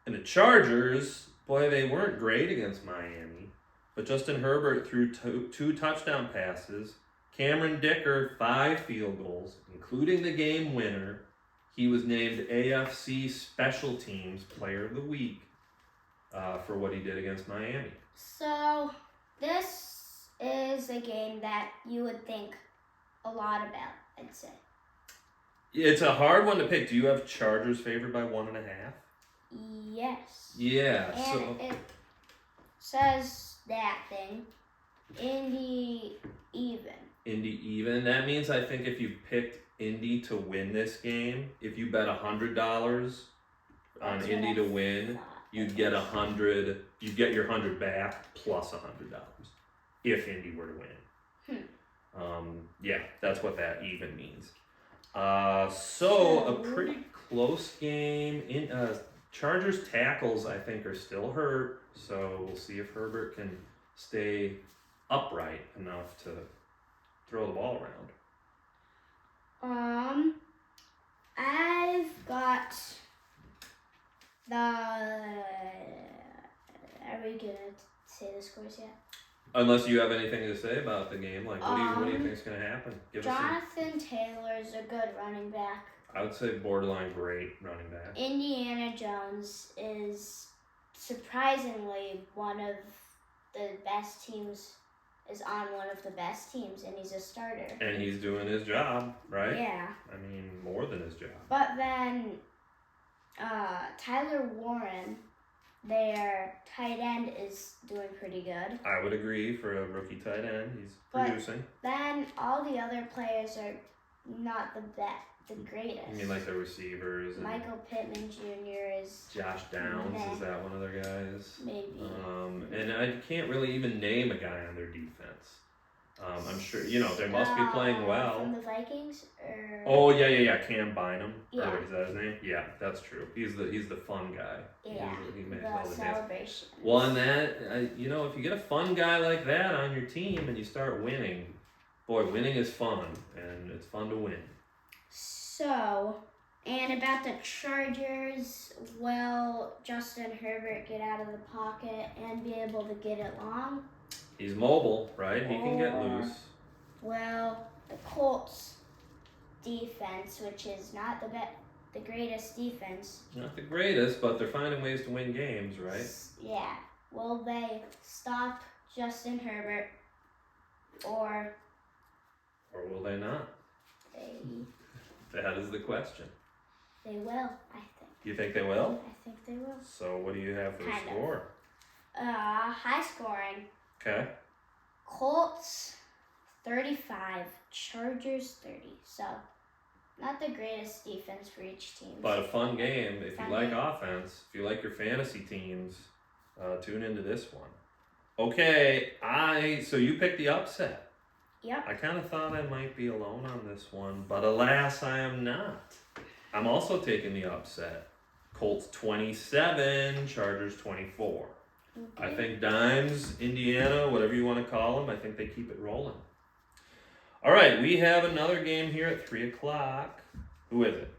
And the Chargers, boy, they weren't great against Miami. But Justin Herbert threw 2 touchdown passes. Cameron Dicker, 5 field goals, including the game winner. He was named AFC Special Teams Player of the Week for what he did against Miami. So, this is a game that you would think a lot about, I'd say. It's a hard one to pick. Do you have Chargers favored by 1.5? Yes. Yeah. And So it says that thing. Indy even. Indy even. That means I think if you picked Indy to win this game, if you bet $100 on That's what Indy I to win, thought. you'd get 100. You'd get your 100 back plus $100 if Indy were to win. Yeah, that's what that even means. So a pretty close game. In Chargers tackles, I think, are still hurt. So we'll see if Herbert can stay upright enough to throw the ball around. I've got the. Are we gonna say the scores yet? Unless you have anything to say about the game, like what do you think is going to happen? Give us Jonathan Taylor's a good running back. I would say borderline great running back. Indiana Jones is surprisingly one of the best teams. Is on one of the best teams, and he's a starter. And he's doing his job, right? Yeah. I mean, more than his job. But then, Tyler Warren, their tight end, is doing pretty good. I would agree for a rookie tight end. He's producing. Then all the other players are not the greatest. You mean like the receivers? And Michael Pittman Jr. is Josh Downs, is that one of their guys? maybe. And I can't really even name a guy on their defense. I'm sure, they must be playing well. From the Vikings? Or... Oh, yeah. Cam Bynum. Yeah. Or is that his name? Yeah, that's true. He's the fun guy. Yeah, He makes the all the dance. celebration. Well, and that, if you get a fun guy like that on your team and you start winning, boy, winning is fun, and it's fun to win. So, and about the Chargers, will Justin Herbert get out of the pocket and be able to get it long? He's mobile, right? He can get loose. Well, the Colts defense, which is not the greatest defense. Not the greatest, but they're finding ways to win games, right? Yeah. Will they stop Justin Herbert, or will they not? That is the question. They will, I think. You think they will? I think they will. So what do you have for the Kind of. score? High scoring. Okay. Colts 35, Chargers 30. So, not the greatest defense for each team. But a fun game. If you Fun like game. offense, if you like your fantasy teams, tune into this one. Okay, so you picked the upset. Yep. I kind of thought I might be alone on this one, but alas, I am not. I'm also taking the upset. Colts 27, Chargers 24. I think Dimes, Indiana, whatever you want to call them, I think they keep it rolling. All right, we have another game here at 3 o'clock. Who is it?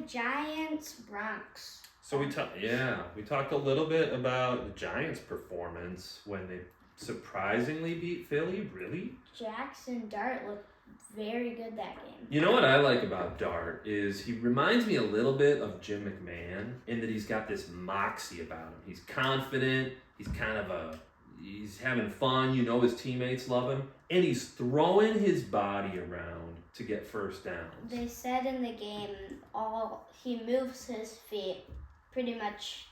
Giants, Bronx. So we talked a little bit about the Giants' performance when they surprisingly beat Philly. Really? Jackson Dart looked very good that game. You know what I like about Dart is he reminds me a little bit of Jim McMahon in that he's got this moxie about him. He's confident. He's he's having fun. His teammates love him, and he's throwing his body around to get first downs. They said in the game, he moves his feet pretty much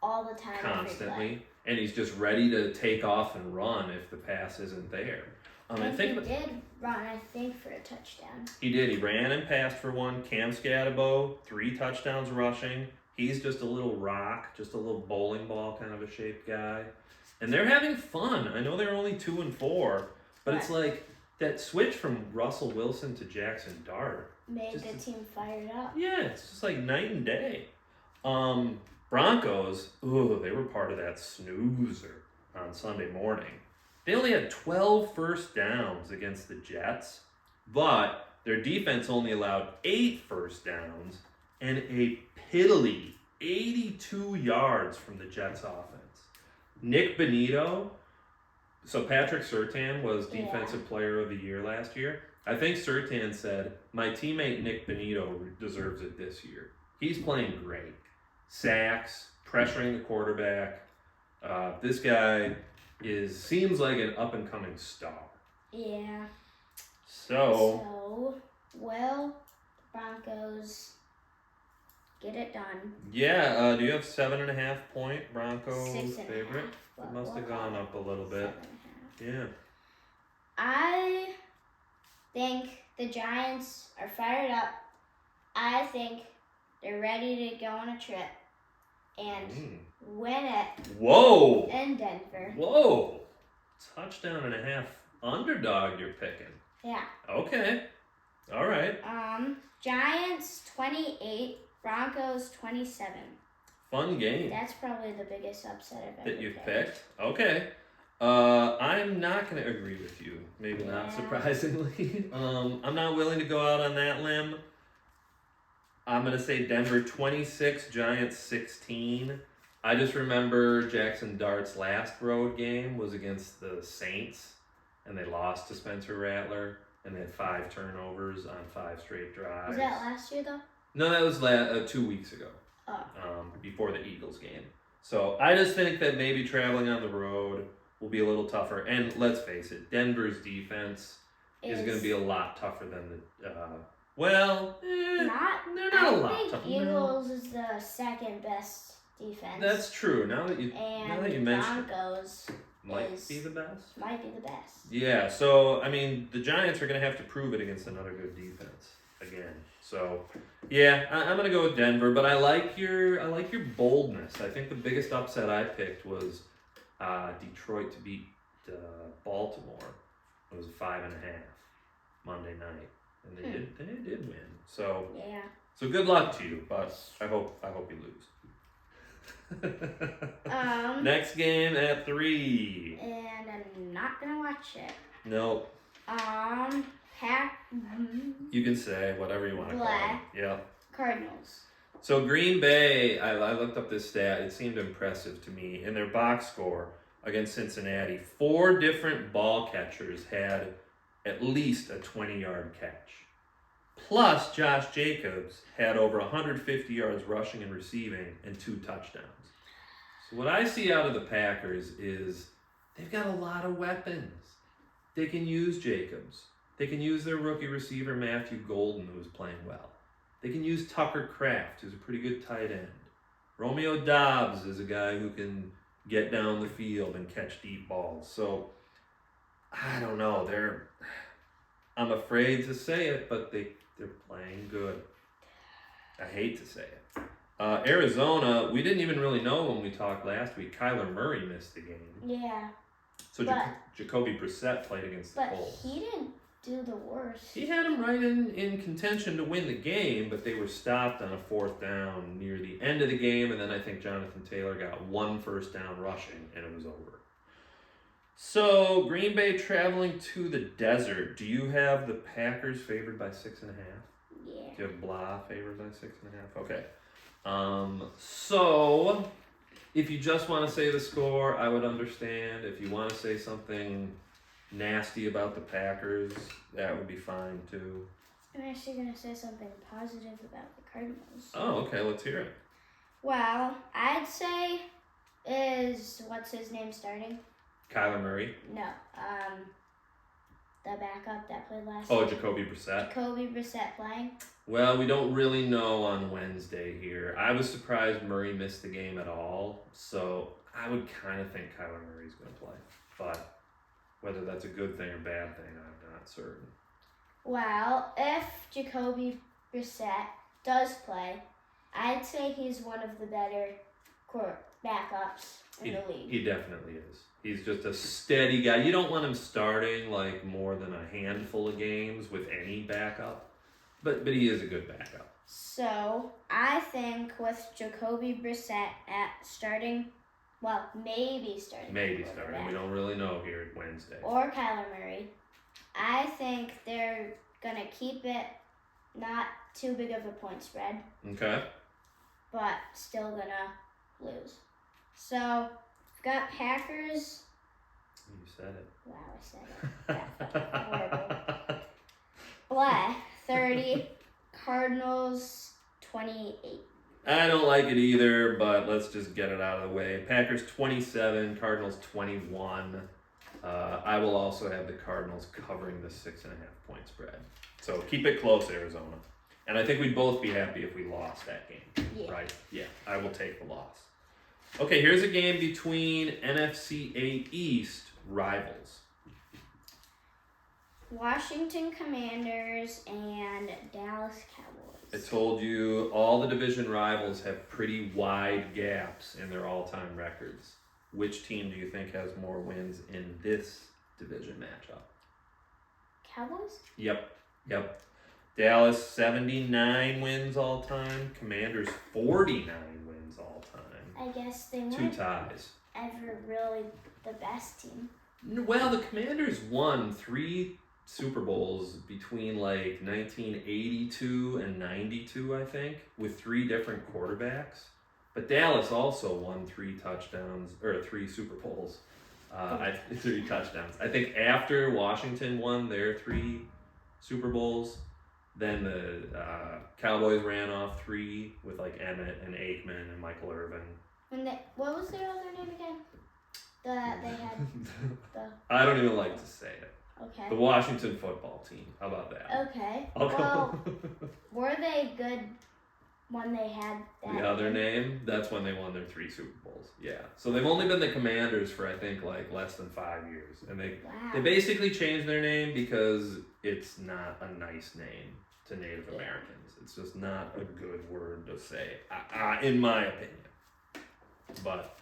all the time. Constantly, and he's just ready to take off and run if the pass isn't there. He did run, I think, for a touchdown. He did. He ran and passed for one. Cam Scatabo, 3 touchdowns rushing. He's just a little rock, just a little bowling ball kind of a shaped guy. And they're having fun. I know they're only 2-4, but it's like that switch from Russell Wilson to Jackson Dart Made the team fired up. Yeah, it's just like night and day. Broncos, they were part of that snoozer on Sunday morning. They only had 12 first downs against the Jets, but their defense only allowed 8 first downs and a piddly 82 yards from the Jets offense. Nick Bonito, so Patrick Surtain was Defensive Player of the Year last year. I think Surtain said, my teammate Nick Bonito deserves it this year. He's playing great. Sacks, pressuring the quarterback. This guy, seems like an up and coming star. Yeah. So will the Broncos get it done? yeah, do you have 7.5 point Broncos 6.5. favorite? Well, It must have we'll gone call up a little bit. 7.5. Yeah. I think the Giants are fired up. I think they're ready to go on a trip and win it Whoa! in Denver. Whoa! Touchdown and a half underdog you're picking. Yeah. Okay. All right. Giants 28, Broncos 27. Fun game That's probably the biggest upset I've ever that you've picked. Okay. I'm not going to agree with you. Maybe not surprisingly. I'm not willing to go out on that limb. I'm going to say Denver 26, Giants 16. I just remember Jackson Dart's last road game was against the Saints, and they lost to Spencer Rattler, and they had 5 turnovers on 5 straight drives. Was that last year, though? No, that was 2 weeks ago. Oh. Before the Eagles game. So I just think that maybe traveling on the road will be a little tougher. And let's face it, Denver's defense is going to be a lot tougher than the. They're not a lot I tougher. think Eagles is the second best defense. That's true. Now that you mention Broncos might be the best. Might be the best. Yeah. So I mean, the Giants are going to have to prove it against another good defense again. So, yeah, I'm gonna go with Denver, but I like your boldness. I think the biggest upset I picked was Detroit to beat Baltimore. It was 5.5 Monday night, and they did win. So yeah. So good luck to you, but I hope you lose. Next game at 3. And I'm not gonna watch it. Nope. You can say whatever you want to call it. Yeah. Cardinals. So Green Bay, I looked up this stat. It seemed impressive to me. In their box score against Cincinnati, 4 different ball catchers had at least a 20-yard catch. Plus, Josh Jacobs had over 150 yards rushing and receiving and 2 touchdowns. So what I see out of the Packers is they've got a lot of weapons. They can use Jacobs. They can use their rookie receiver, Matthew Golden, who's playing well. They can use Tucker Kraft, who's a pretty good tight end. Romeo Doubs is a guy who can get down the field and catch deep balls. So, I don't know. I'm afraid to say it, but they're playing good. I hate to say it. Arizona, we didn't even really know when we talked last week. Kyler Murray missed the game. Yeah. So Jacoby Brissett played against the Colts. But he didn't do the worst. He had him right in contention to win the game, but they were stopped on a 4th down near the end of the game, and then I think Jonathan Taylor got 1 first down rushing, and it was over. So, Green Bay traveling to the desert. Do you have the Packers favored by 6.5? Yeah. Do you have Blah favored by 6.5? Okay. So, if you just want to say the score, I would understand. If you want to say something nasty about the Packers, that would be fine too. I'm actually going to say something positive about the Cardinals. Oh, okay, let's hear it. Well, I'd say what's his name starting? Kyler Murray? No, the backup that played last year. Oh, Jacoby Brissett. Jacoby Brissett playing? Well, we don't really know on Wednesday here. I was surprised Murray missed the game at all, so I would kind of think Kyler Murray's going to play. But whether that's a good thing or bad thing, I'm not certain. Well, if Jacoby Brissett does play, I'd say he's one of the better backups in the league. He definitely is. He's just a steady guy. You don't want him starting like more than a handful of games with any backup, but he is a good backup. So I think with Jacoby Brissett maybe starting. We don't really know here at Wednesday. Or Kyler Murray. I think they're gonna keep it not too big of a point spread. Okay. But still gonna lose. So we've got Packers. You said it. Wow, I said it. Horrible. Blah, 30. Cardinals 28. I don't like it either, but let's just get it out of the way. Packers 27, Cardinals 21. I will also have the Cardinals covering the 6.5 point spread. So keep it close, Arizona. And I think we'd both be happy if we lost that game. Yeah. Right? Yeah, I will take the loss. Okay, here's a game between NFC 8 East rivals. Washington Commanders and Dallas Cowboys. I told you all the division rivals have pretty wide gaps in their all-time records. Which team do you think has more wins in this division matchup? Cowboys? Yep. Dallas 79 wins all time. Commanders 49 wins all time. I guess they 2 weren't ties. ever really the best team. Well, the Commanders won 3 Super Bowls between like 1982 and 92, I think, with 3 different quarterbacks. But Dallas also won 3 touchdowns, or 3 Super Bowls. 3 touchdowns. I think after Washington won their 3 Super Bowls, then the Cowboys ran off 3 with like Emmett and Aikman and Michael Irvin. What was their other name again? They had I don't even like to say it. Okay. The Washington football team. How about that? Okay. I'll go. Well, were they good when they had that? The other name, that's when they won their 3 Super Bowls. Yeah. So they've only been the Commanders for I think like less than 5 years. And they basically changed their name because it's not a nice name to Native Americans. It's just not a good word to say, in my opinion. But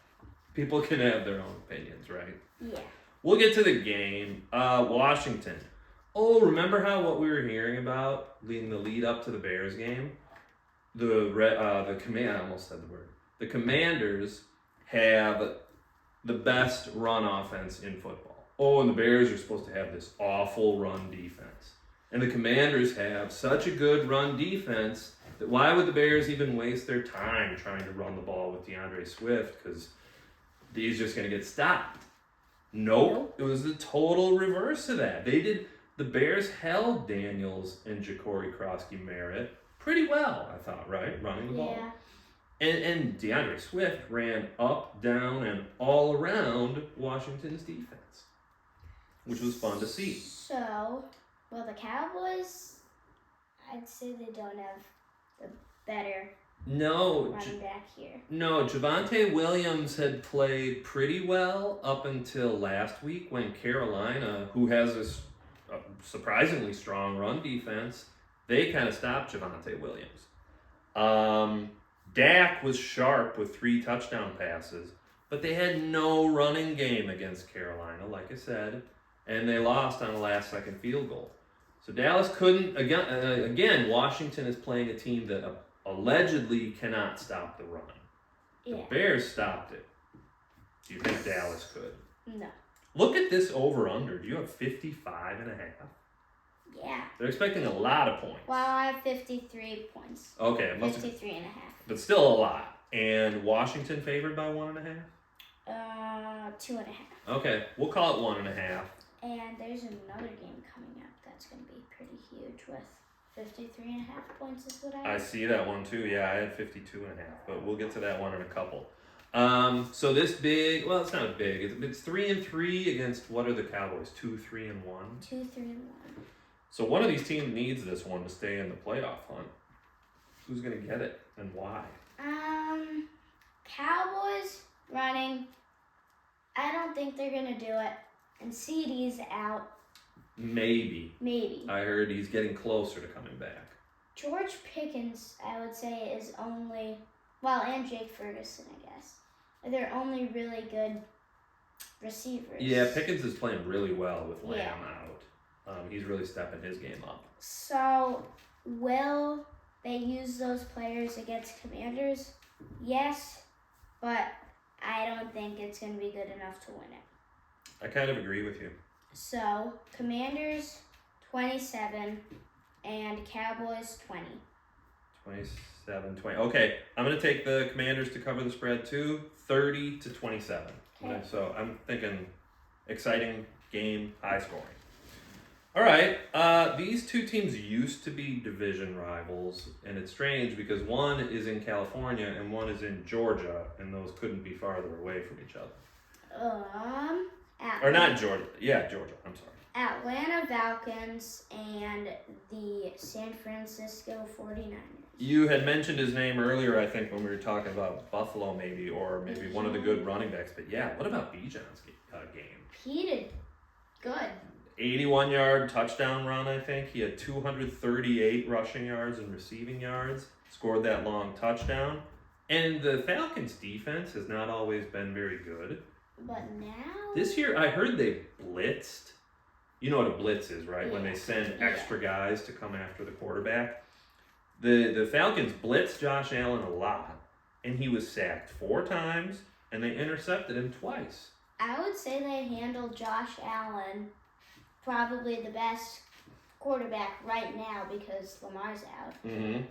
people can have their own opinions, right? Yeah. We'll get to the game. Washington. Oh, remember what we were hearing about in the lead up to the Bears game? I almost said the word. The Commanders have the best run offense in football. Oh, and the Bears are supposed to have this awful run defense. And the Commanders have such a good run defense that why would the Bears even waste their time trying to run the ball with DeAndre Swift? Because he's just going to get stopped. Nope. It was the total reverse of that. The Bears held Daniels and Ja'Cory Krosky-Merritt pretty well, I thought, right? Running the ball. Yeah. And DeAndre Swift ran up, down, and all around Washington's defense, which was fun to see. So, well, the Cowboys, I'd say they don't have the better running back here. No, Javonte Williams had played pretty well up until last week when Carolina, who has a surprisingly strong run defense, they kind of stopped Javonte Williams. Dak was sharp with 3 touchdown passes, but they had no running game against Carolina, like I said, and they lost on a last-second field goal. So Dallas couldn't, again, Washington is playing a team that allegedly cannot stop the run. Yeah. The Bears stopped it. Do you think Dallas could? No. Look at this over-under. Do you have 55.5? Yeah. They're expecting a lot of points. Well, I have 53 points. Okay. It must 53 and a half. But still a lot. And Washington favored by 1.5? 2.5. Okay. We'll call it 1.5. And there's another game coming up that's going to be pretty huge with 53 and a half points is what I have. I see that one too. Yeah, I had 52.5, but we'll get to that one in a couple. So this big, well, it's not big. It's 3-3 against, what are the Cowboys? 2-3-1? 2-3-1. So one of these teams needs this one to stay in the playoff hunt. Who's going to get it and why? Cowboys running. I don't think they're going to do it. And CD's out. Maybe. Maybe. I heard he's getting closer to coming back. George Pickens, I would say, is only, well, and Jake Ferguson, I guess. They're only really good receivers. Yeah, Pickens is playing really well with Lamb out. He's really stepping his game up. So, will they use those players against Commanders? Yes, but I don't think it's going to be good enough to win it. I kind of agree with you. So, Commanders 27 and Cowboys 20. 27-20. Okay, I'm going to take the Commanders to cover the spread too, 30-27. Okay. So I'm thinking exciting game, high scoring. All right. These two teams used to be division rivals, and it's strange because one is in California and one is in Georgia, and those couldn't be farther away from each other. Or not Georgia. Yeah, Georgia. I'm sorry. Atlanta Falcons and the San Francisco 49ers. You had mentioned his name earlier, I think, when we were talking about Buffalo, maybe, or maybe one of the good running backs. But yeah, what about Bijan's game? He did good. 81-yard touchdown run, I think. He had 238 rushing yards and receiving yards. Scored that long touchdown. And the Falcons' defense has not always been very good. But now... This year, I heard they blitzed. You know what a blitz is, right? Yeah. When they send extra guys to come after the quarterback. The Falcons blitzed Josh Allen a lot, and he was sacked 4 times, and they intercepted him twice. I would say they handled Josh Allen probably the best quarterback right now because Lamar's out. Mm-hmm.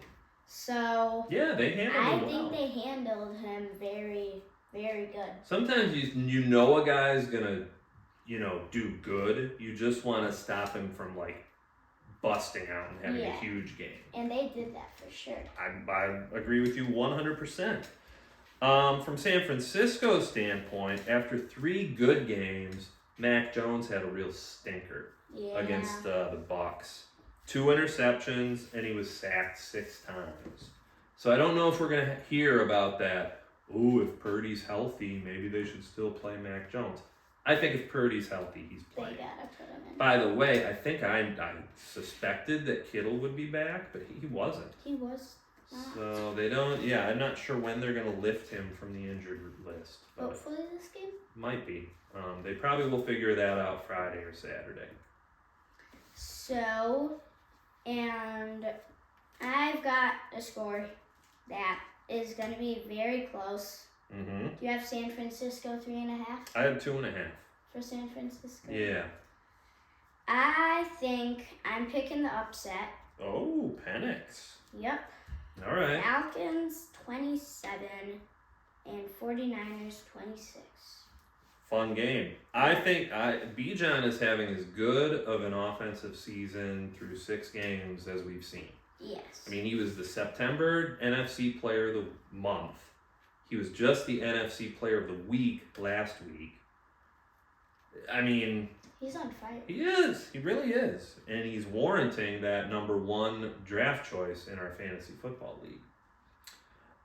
So yeah, they handled him well. I think they handled him very, very good. Sometimes you know a guy's gonna, do good. You just want to stop him from busting out and having a huge game. And they did that for sure. I agree with you 100%. From San Francisco's standpoint, after 3 good games, Mac Jones had a real stinker against the Bucs. 2 interceptions, and he was sacked 6 times. So I don't know if we're going to hear about that. Ooh, if Purdy's healthy, maybe they should still play Mac Jones. I think if Purdy's healthy, he's playing. They gotta put him in. By the way, I think I suspected that Kittle would be back, but he wasn't. He was not. So they don't. Yeah, I'm not sure when they're going to lift him from the injured list. But hopefully this game. Might be. They probably will figure that out Friday or Saturday. So, and I've got a score that is going to be very close. Mm-hmm. Do you have San Francisco 3.5? I have 2.5. For San Francisco? Yeah. I think I'm picking the upset. Oh, Penix. Yep. All right. Falcons 27 and 49ers 26. Fun game. I think Bijan is having as good of an offensive season through 6 games as we've seen. Yes. I mean, he was the September NFC Player of the Month. He was just the NFC Player of the Week last week. I mean... He's on fire. He is. He really is. And he's warranting that number 1 draft choice in our fantasy football league.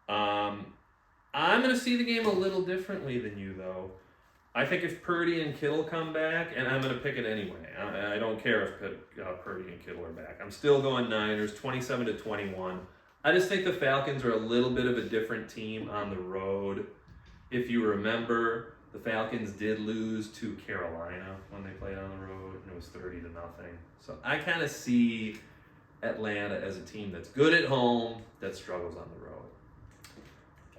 I'm going to see the game a little differently than you, though. I think if Purdy and Kittle come back, and I'm going to pick it anyway. I don't care if Purdy and Kittle are back. I'm still going Niners, 27-21. I just think the Falcons are a little bit of a different team on the road. If you remember, the Falcons did lose to Carolina when they played on the road, and it was 30-0. So I kind of see Atlanta as a team that's good at home, that struggles on the road.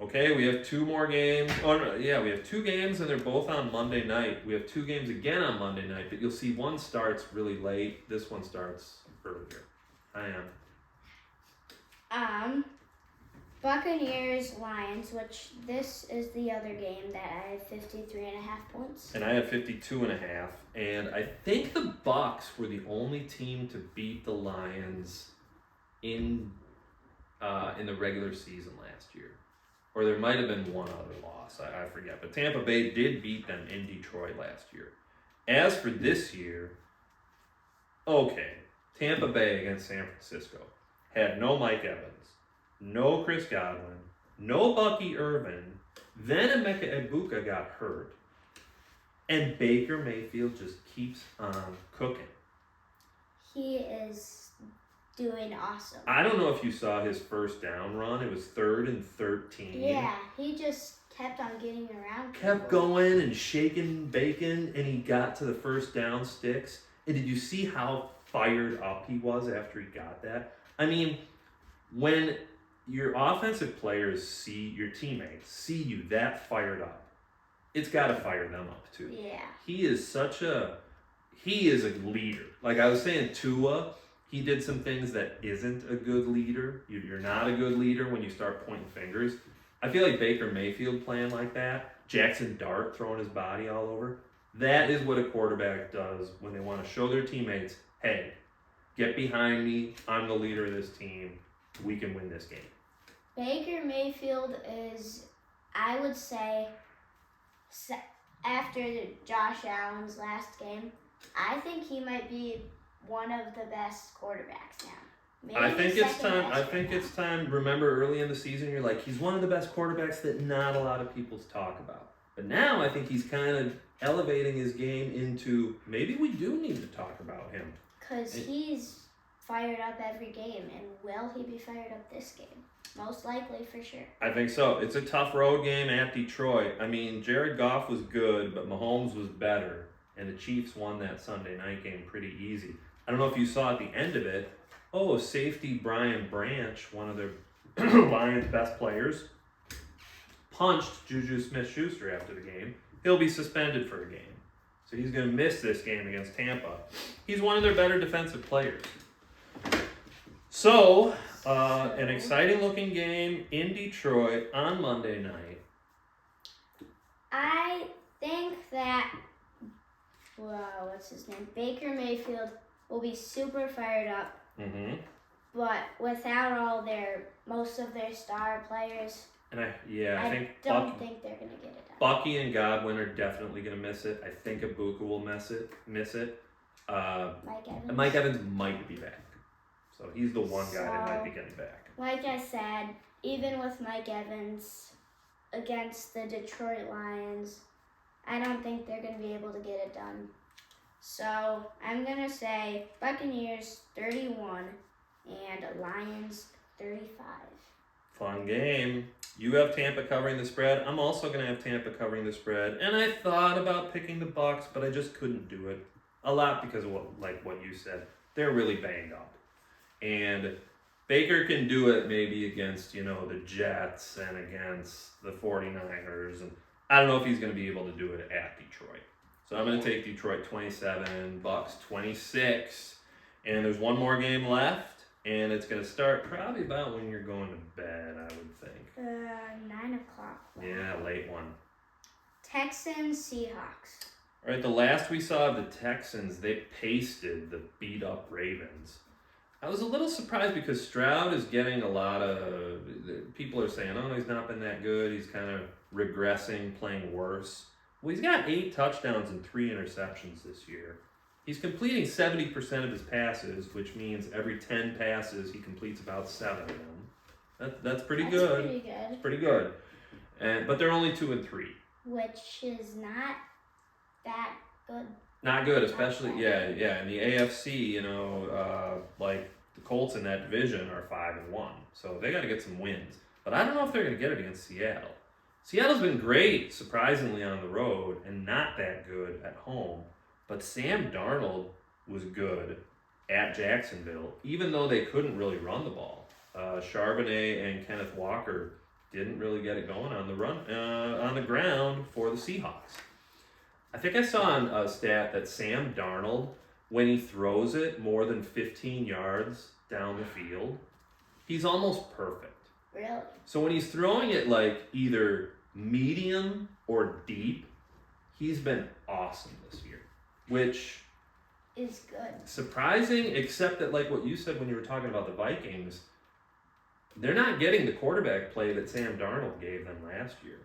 Okay, we have 2 more games. Oh, no, yeah, we have 2 games, and they're both on Monday night. We have 2 games again on Monday night, but you'll see one starts really late. This one starts earlier. I am. Buccaneers, Lions, which this is the other game that I have 53.5 points. And I have 52.5. And I think the Bucs were the only team to beat the Lions in the regular season last year. Or there might have been one other loss. I forget. But Tampa Bay did beat them in Detroit last year. As for this year, okay, Tampa Bay against San Francisco had no Mike Evans, no Chris Godwin, no Bucky Irvin, then Emeka Egbuka got hurt, and Baker Mayfield just keeps on cooking. He is doing awesome. I don't know if you saw his first down run. It was 3rd and 13. Yeah, he just kept on getting around. Kept going and shaking bacon, and he got to the first down sticks. And did you see how fired up he was after he got that? I mean, when your offensive players see, your teammates see you that fired up, it's got to fire them up too. Yeah. He is a leader. Like I was saying, Tua, he did some things that isn't a good leader. You're not a good leader when you start pointing fingers. I feel like Baker Mayfield playing like that, Jackson Dart throwing his body all over, that is what a quarterback does when they want to show their teammates, hey, get behind me. I'm the leader of this team. We can win this game. Baker Mayfield is, I would say, after Josh Allen's last game, I think he might be one of the best quarterbacks now. Maybe I think it's second time. best I think right it's time. Remember, early in the season, you're like, he's one of the best quarterbacks that not a lot of people talk about. But now, I think he's kind of elevating his game into maybe we do need to talk about him. because he's fired up every game, and will he be fired up this game? Most likely, for sure. I think so. It's a tough road game at Detroit. I mean, Jared Goff was good, but Mahomes was better, and the Chiefs won that Sunday night game pretty easy. I don't know if you saw at the end of it. Oh, safety Brian Branch, one of the Lions' best players, punched Juju Smith-Schuster after the game. He'll be suspended for a game. So he's going to miss this game against Tampa. He's one of their better defensive players. So, an exciting looking game in Detroit on Monday night. I think that, what's his name? Baker Mayfield will be super fired up, Mm-hmm. but without most of their star players, And I think don't think they're going to get it done. Bucky and Godwin are definitely going to miss it. I think Ibuka will miss it. Mike Evans might be back. So he's the one guy that might be getting back. Like I said, even with Mike Evans against the Detroit Lions, I don't think they're going to be able to get it done. So I'm going to say Buccaneers 31 and Lions 35. Fun game. You have Tampa covering the spread. I'm also going to have Tampa covering the spread. And I thought about picking the Bucs, but I just couldn't do it. A lot because of what you said. They're really banged up. And Baker can do it maybe against, the Jets and against the 49ers. And I don't know if he's going to be able to do it at Detroit. So I'm going to take Detroit 27, Bucs 26. And there's one more game left. And it's going to start probably about when you're going to bed, I would think. 9 o'clock. Yeah, late one. Texans, Seahawks. All right, the last we saw of the Texans, they pasted the beat-up Ravens. I was a little surprised because Stroud is getting a lot of... People are saying, oh, he's not been that good. He's kind of regressing, playing worse. Well, he's got 8 touchdowns and 3 interceptions this year. He's completing 70% of his passes, which means every 10 passes, he completes about 7 of them. That's pretty good. Pretty good. It's pretty good. But they're only 2 and 3. Which is not that good. Not good, especially in the AFC. Like the Colts in that division are 5-1, so they got to get some wins. But I don't know if they're going to get it against Seattle. Seattle's been great, surprisingly, on the road, and not that good at home. But Sam Darnold was good at Jacksonville, even though they couldn't really run the ball. Charbonnet and Kenneth Walker didn't really get it going on the run on the ground for the Seahawks. I think I saw on a stat that Sam Darnold, when he throws it more than 15 yards down the field, he's almost perfect. Really? So when he's throwing it like either medium or deep, he's been awesome this year, which is good. Surprising, except that like what you said when you were talking about the Vikings, they're not getting the quarterback play that Sam Darnold gave them last year.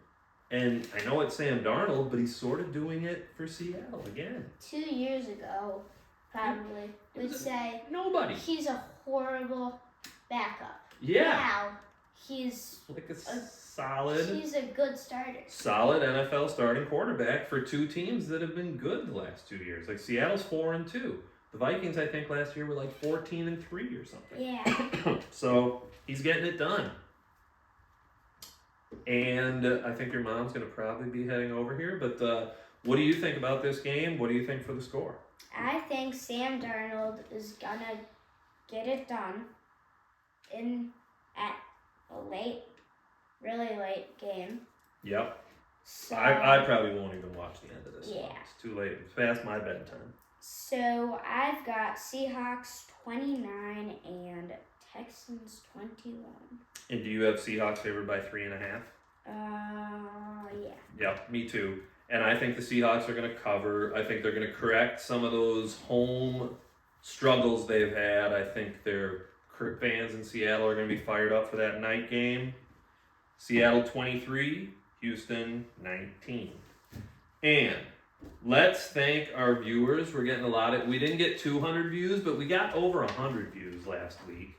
And I know it's Sam Darnold, but he's sort of doing it for Seattle again. 2 years ago, probably, we'd say nobody. He's a horrible backup. Yeah. Now, he's like a solid. He's a good starter. Solid NFL starting quarterback for 2 teams that have been good the last 2 years. Like Seattle's 4-2. The Vikings, I think, last year were like 14-3 or something. Yeah. So he's getting it done. And I think your mom's going to probably be heading over here. But what do you think about this game? What do you think for the score? I think Sam Darnold is going to get it done at a really late game. Yep. So, I probably won't even watch the end of this. Yeah. One. It's too late. It's past my bedtime. So I've got Seahawks 29 and Texans 21. And do you have Seahawks favored by 3.5? Yeah. Yep, me too. And I think the Seahawks are going to cover. I think they're going to correct some of those home struggles they've had. I think their fans in Seattle are going to be fired up for that night game. Seattle 23, Houston 19. And let's thank our viewers. We're getting we didn't get 200 views, but we got over 100 views last week.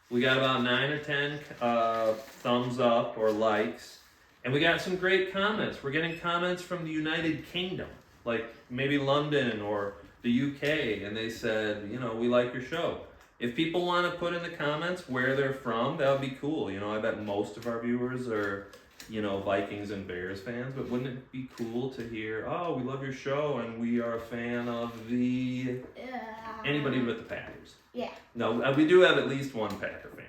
We got about 9 or 10 thumbs up or likes. And we got some great comments. We're getting comments from the United Kingdom, like maybe London or the UK, and they said, we like your show. If people want to put in the comments where they're from, that would be cool. I bet most of our viewers are, Vikings and Bears fans, but wouldn't it be cool to hear, oh, we love your show and we are a fan of anybody but the Packers? Yeah. No, we do have at least one Packer fan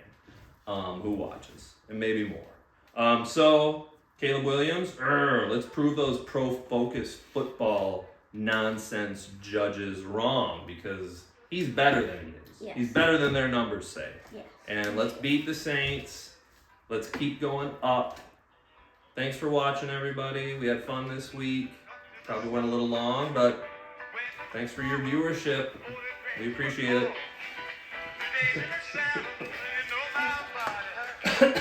who watches, and maybe more. So, Caleb Williams, let's prove those pro-focused football nonsense judges wrong, because he's better than he is. Yes. He's better than their numbers say. Yes. And let's beat the Saints. Let's keep going up. Thanks for watching, everybody. We had fun this week. Probably went a little long, but thanks for your viewership. We appreciate it.